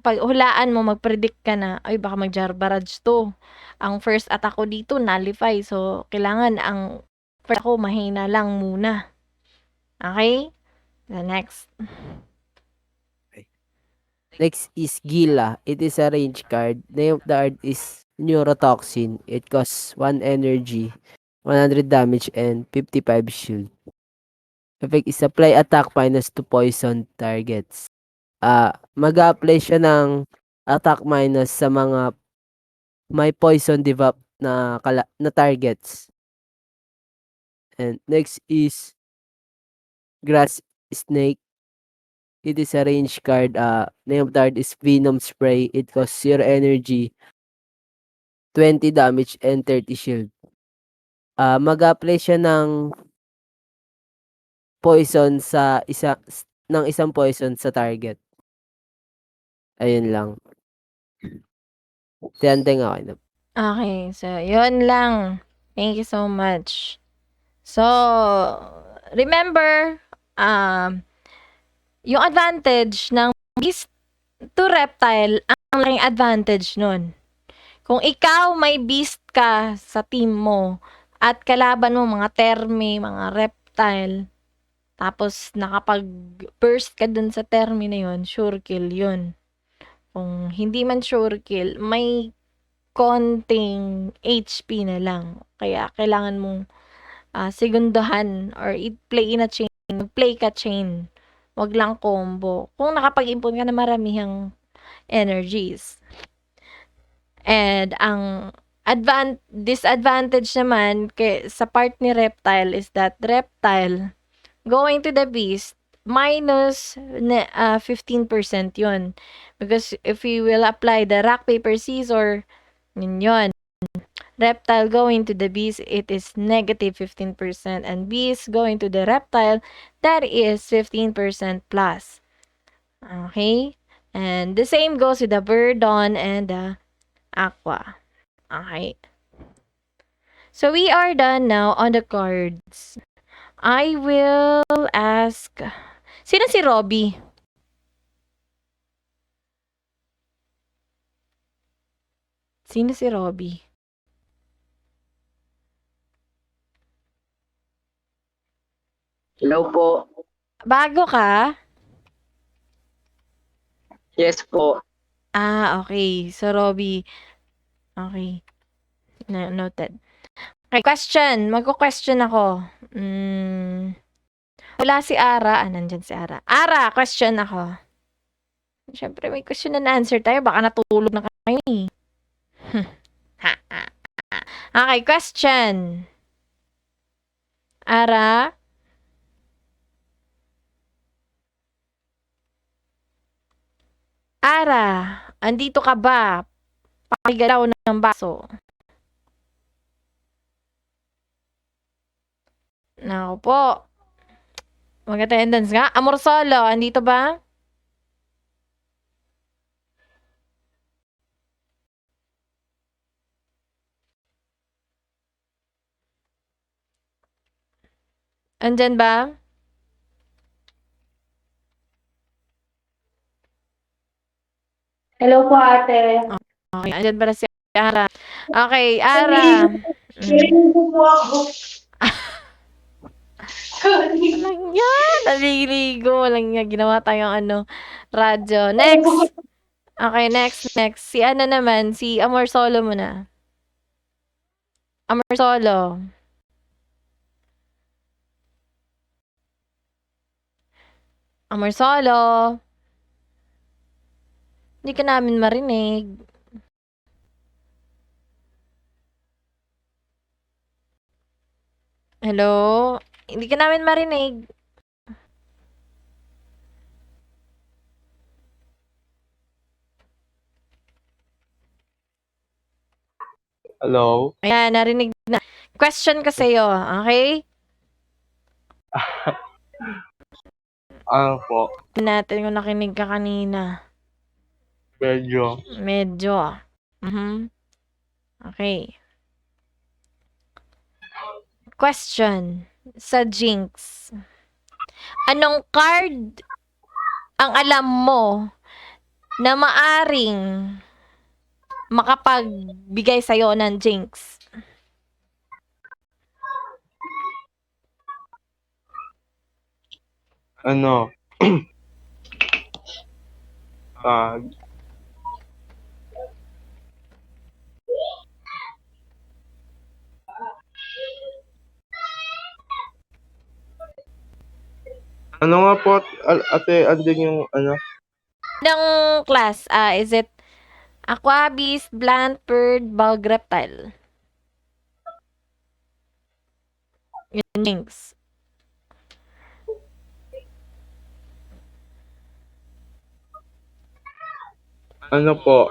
paghulaan mo, mag-predict ka na, ay, baka mag-jar barrage to. Ang first attack ko dito, nullify. So, kailangan ang first ako, mahina lang muna. Okay? The next. Next is Gila. It is a range card. Name of the art is Neurotoxin. It costs 1 energy, 100 damage, and 55 shield. Effect is apply attack minus to poison targets. Mag-apply siya ng attack minus sa mga may poison debuff na targets. And next is Grass Snake. It is a range card. Name of the card is Venom Spray. It costs 0 energy, 20 damage, and 30 shield. Mag-apply siya ng poison sa isang poison sa target. Ayun lang. Tiyanteng ako na. Okay, so yun lang. Thank you so much. So, remember, yung advantage ng beast to reptile, ang laking advantage nun. Kung ikaw may beast ka sa team mo, at kalaban mo mga termi, mga reptile, tapos nakapag-burst ka dun sa termi na yun, sure kill yun. Kung hindi man sure kill, may konting HP na lang. Kaya kailangan mong segundahan or play in a chain. Play ka chain. Wag lang combo. Kung nakapag-impon ka na maramihang energies. And ang disadvantage naman sa part ni reptile is that reptile going to the beast, minus 15% yun. Because if we will apply the rock, paper, scissors, yun. Reptile going to the beast, it is negative 15%. And beast going to the reptile, that is 15% plus. Okay? And the same goes with the bird, dawn, and the aqua. Okay. So we are done now on the cards. I will ask... Sino si Robbie? Sino si Robbie? Hello po. Bago ka? Yes po. Okay. So, Robbie. Okay. Noted. Okay, question. Magko-question ako. Wala si Ara. Nandyan si Ara. Ara, question ako. Siyempre, may question and answer tayo. Baka natulog na kayo eh. Okay, question. Ara? Ara, andito ka ba? Pakigalaw ng baso. Naku po. Mag-attendance nga. Amor Solo, andito ba? Andyan ba? Hello po, ate. Okay, andyan ba na si Ara? Okay, Ara. Sharing po po ako. Walang yan. Naliligo. Walang yan. Ginawa tayong radyo. Next. Okay, next. Si naman, si Amor Solo muna. Amor Solo. Amor Solo. Hindi ka namin marinig. Hello? Hindi ka namin marinig. Hello? Ayan, narinig na. Question ko sa'yo, okay? Ano po? Natin kung nakinig ka kanina. Medyo. Medyo. Okay. Question. Sa Jinx. Anong card ang alam mo na maaring makapagbigay sa'yo ng Jinx? Ano? Ano nga po, ate, andun yung ano? Anong class? Is it Aqua, Beast, Blunt, Bird, Bug, Reptile? Yung Jinx. Ano po,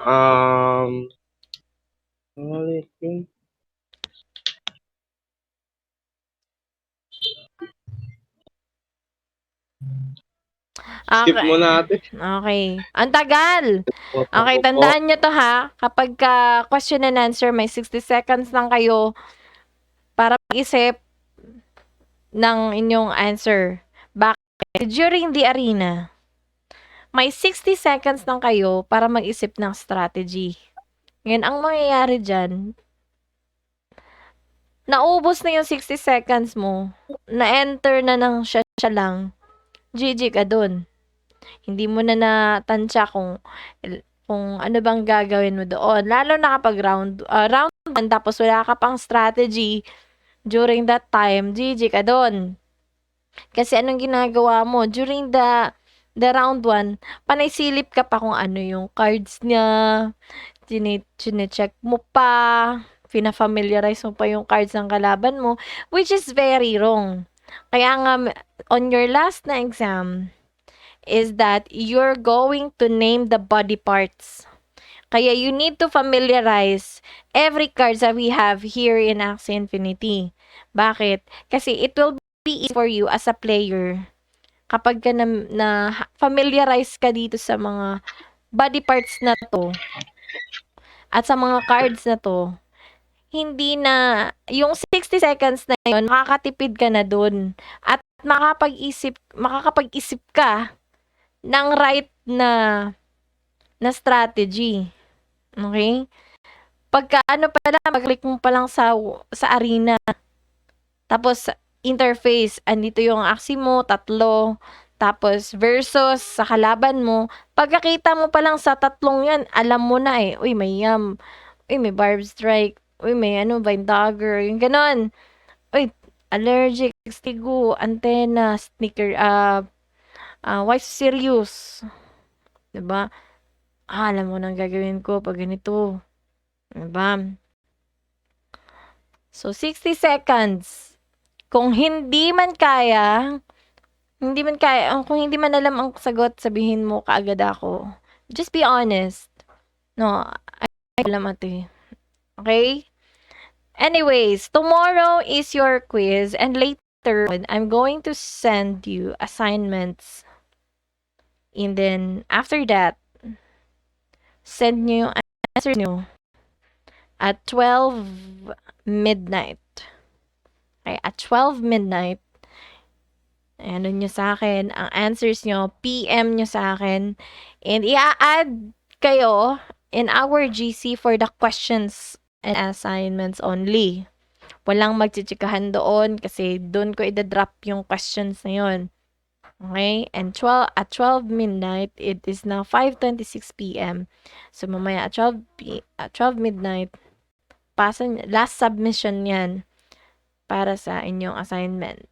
skip Okay. muna ate. Okay. Ang tagal! Okay, tandaan nyo to ha. Kapag question and answer, may 60 seconds lang kayo para mag-isip ng inyong answer. Bakit? During the arena, may 60 seconds lang kayo para mag-isip ng strategy. Ngayon, ang mangyayari dyan, naubos na yung 60 seconds mo, na-enter na ng siya lang, GG ka dun. Hindi mo na natansya kung ano bang gagawin mo doon. Lalo na kapag round 1, tapos wala ka pang strategy during that time, GG ka doon. Kasi anong ginagawa mo? During the round 1, panay silip ka pa kung ano yung cards niya, chine-check mo pa, pina-familiarize mo pa yung cards ng kalaban mo, which is very wrong. Kaya nga, on your last na exam, is that you're going to name the body parts. Kaya you need to familiarize every cards that we have here in Axie Infinity. Bakit? Kasi it will be easy for you as a player kapag ka na familiarize ka dito sa mga body parts na to at sa mga cards na to, hindi na, yung 60 seconds na yun, makakatipid ka na dun. At makakapag-isip ka ng right na strategy. Okay? Pagka ano pala, mag-click mo pa lang sa arena. Tapos, interface. Andito yung axie mo, 3. Tapos, versus sa kalaban mo. Pagkakita mo pa lang sa 3 yan, alam mo na eh. Uy, may yam. Uy, may barb strike. Uy, may vine dagger. Yung ganon. Uy, allergic, stigo, antenna, sneaker, why serious? Diba? Alam mo nang gagawin ko pag ganito. Diba? So, 60 seconds. Kung hindi man kaya, kung hindi man alam ang sagot, sabihin mo kaagad ako. Just be honest. No, I alam ate. Okay? Anyways, tomorrow is your quiz and later on, I'm going to send you assignments. And then, after that, send nyo yung answer nyo at 12 midnight. Okay, at 12 midnight, ano nyo sa akin, ang answers nyo, PM nyo sa akin, and i-add kayo in our GC for the questions and assignments only. Walang magchichikahan doon kasi doon ko i-drop yung questions na yun. Okay? And at 12 midnight, it is now 5:26 p.m. So, mamaya at 12 midnight, last submission yan para sa inyong assignment.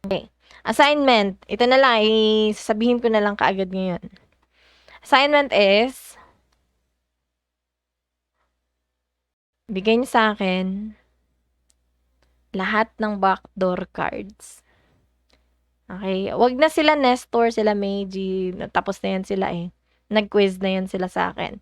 Okay. Assignment. Ito na lang. Sasabihin ko na lang kaagad ngayon. Assignment is, bigay niyo sa akin lahat ng backdoor cards. Okay? Wag na sila Nestor, sila Meiji. Tapos na yan sila eh. Nag-quiz na yan sila sa akin.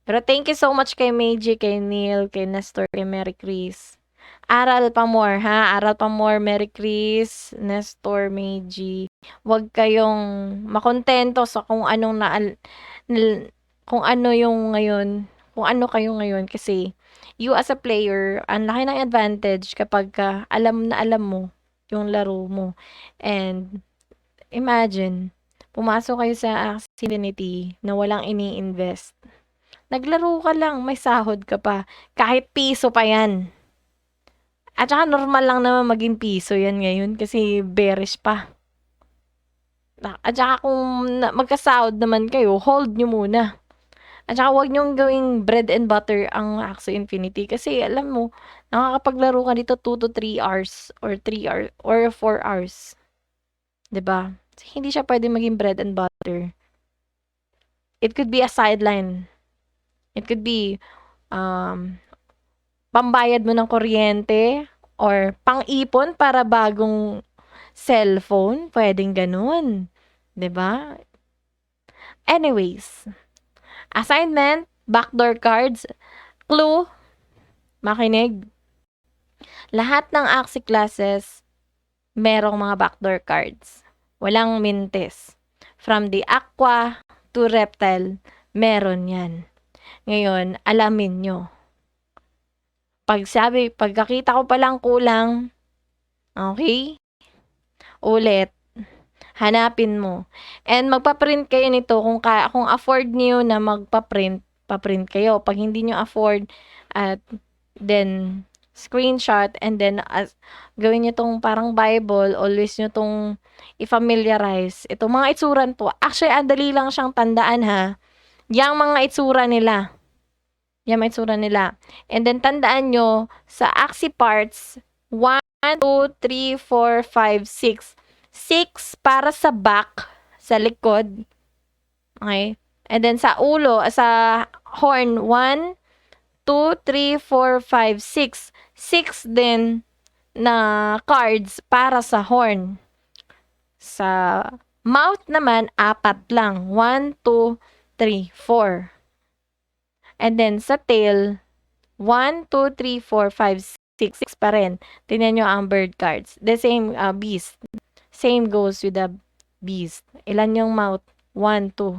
Pero thank you so much kay Meiji, kay Neil, kay Nestor, kay Mary Chris. Aral pa more, ha? Aral pa more, Mary Chris, Nestor, Meiji. Huwag kayong makontento sa kung anong kung ano yung ngayon, kung ano kayo ngayon. Kasi, you as a player, ang laki ng advantage kapag alam na alam mo yung laro mo. And, imagine, pumasok kayo sa Axie Infinity na walang ini-invest. Naglaro ka lang, may sahod ka pa. Kahit piso pa yan. At saka normal lang naman maging piso yan ngayon kasi bearish pa. At saka kung magkasahod naman kayo, hold nyo muna. At saka huwag nyong gawing bread and butter ang Axie Infinity kasi alam mo, nakakapaglaro ka dito 2 to 3 hours or 3 hours or 4 hours. 'Di ba? Hindi siya pwede maging bread and butter. It could be a sideline. It could be pambayad mo ng kuryente or pang-ipon para bagong cellphone. Pwedeng ganun. 'Di ba? Anyways, assignment, backdoor cards, clue, makinig. Lahat ng Axie classes, merong mga backdoor cards. Walang mintis. From the Aqua to Reptile, meron yan. Ngayon, alamin nyo. Pagkakita ko palang kulang, okay? Ulit, hanapin mo. And magpa-print kayo nito kung afford niyo na magpa-print, pa-print kayo. Pag hindi niyo afford, then screenshot and then gawin niyo tong parang Bible, always niyo tong i-familiarize. Itong mga itsuran to, actually, andali lang siyang tandaan ha. Yang mga itsura nila. Yan may itsura nila. And then, tandaan nyo, sa Axie parts, 1, 2, 3, 4, 5, 6. 6 para sa back, sa likod. Okay? And then, sa ulo, sa horn, 1, 2, 3, 4, 5, 6. 6 din na cards para sa horn. Sa mouth naman, 4 lang. 1, 2, 3, 4. And then sa tail, 1, 2, 3, 4, 5, 6 pa rin. Tingnan nyo ang bird cards. The same beast. Same goes with the beast. Ilan yung mouth? 1, 2,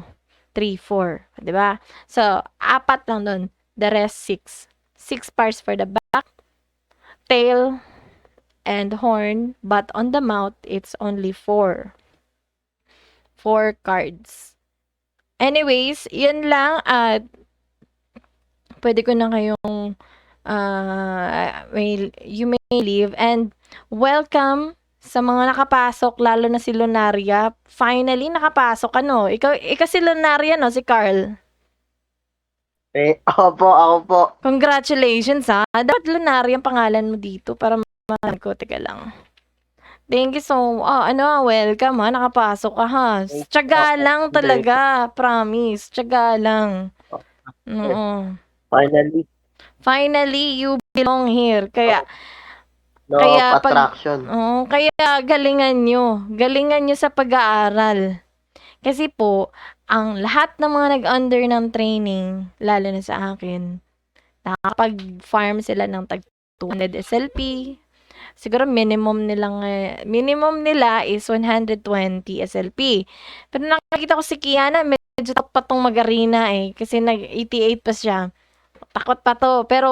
3, 4. Diba? So, 4 lang doon. The rest, 6. 6 parts for the back, tail, and horn. But on the mouth, it's only 4. 4 cards. Anyways, yun lang. At pwede ko na kayong you may leave. And welcome sa mga nakapasok, lalo na si Lunaria. Finally, nakapasok ka, no? Ikaw si Lunaria, no? Si Carl. Ako po. Congratulations, ha? Dapat Lunaria ang pangalan mo dito para mahal ko. Teka lang. Thank you so welcome, ha? Nakapasok ka, ha? Tiyaga lang talaga. Promise. Tiyaga lang. Oo. Finally, you belong here. Kaya, Attraction. kaya galingan nyo sa pag-aaral. Kasi po, ang lahat ng mga nag-under ng training, lalo na sa akin, nakakapag-farm sila ng tag 200 SLP. Siguro minimum nila is 120 SLP. Pero nakakita ko si Kiana, medyo takot pa tong mag-arena kasi nag-88 pa siya. Takot pa to. Pero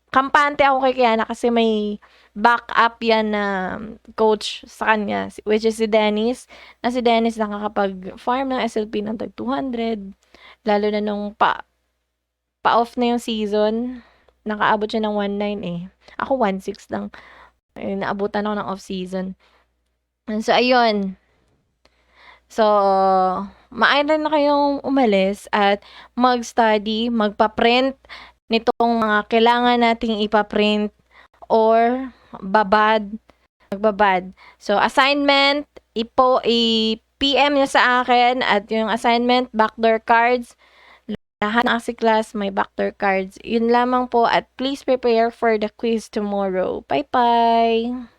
kampante ako kay Kiana kasi may backup yan na coach sa kanya, which is si Dennis. Na si Dennis nakakapag-farm ng SLP ng tag 200. Lalo na nung pa-off na yung season, nakaabot siya ng 1.9 Ako 1.6 lang. Naabutan ako ng off-season. So, ayun. So, maaari na kayong umalis at mag-study, magpa-print nitong mga kailangan nating ipa-print or magbabad. So, assignment, i-PM nyo sa akin at yung assignment, backdoor cards, lahat ng class may backdoor cards. Yun lamang po at please prepare for the quiz tomorrow. Bye-bye!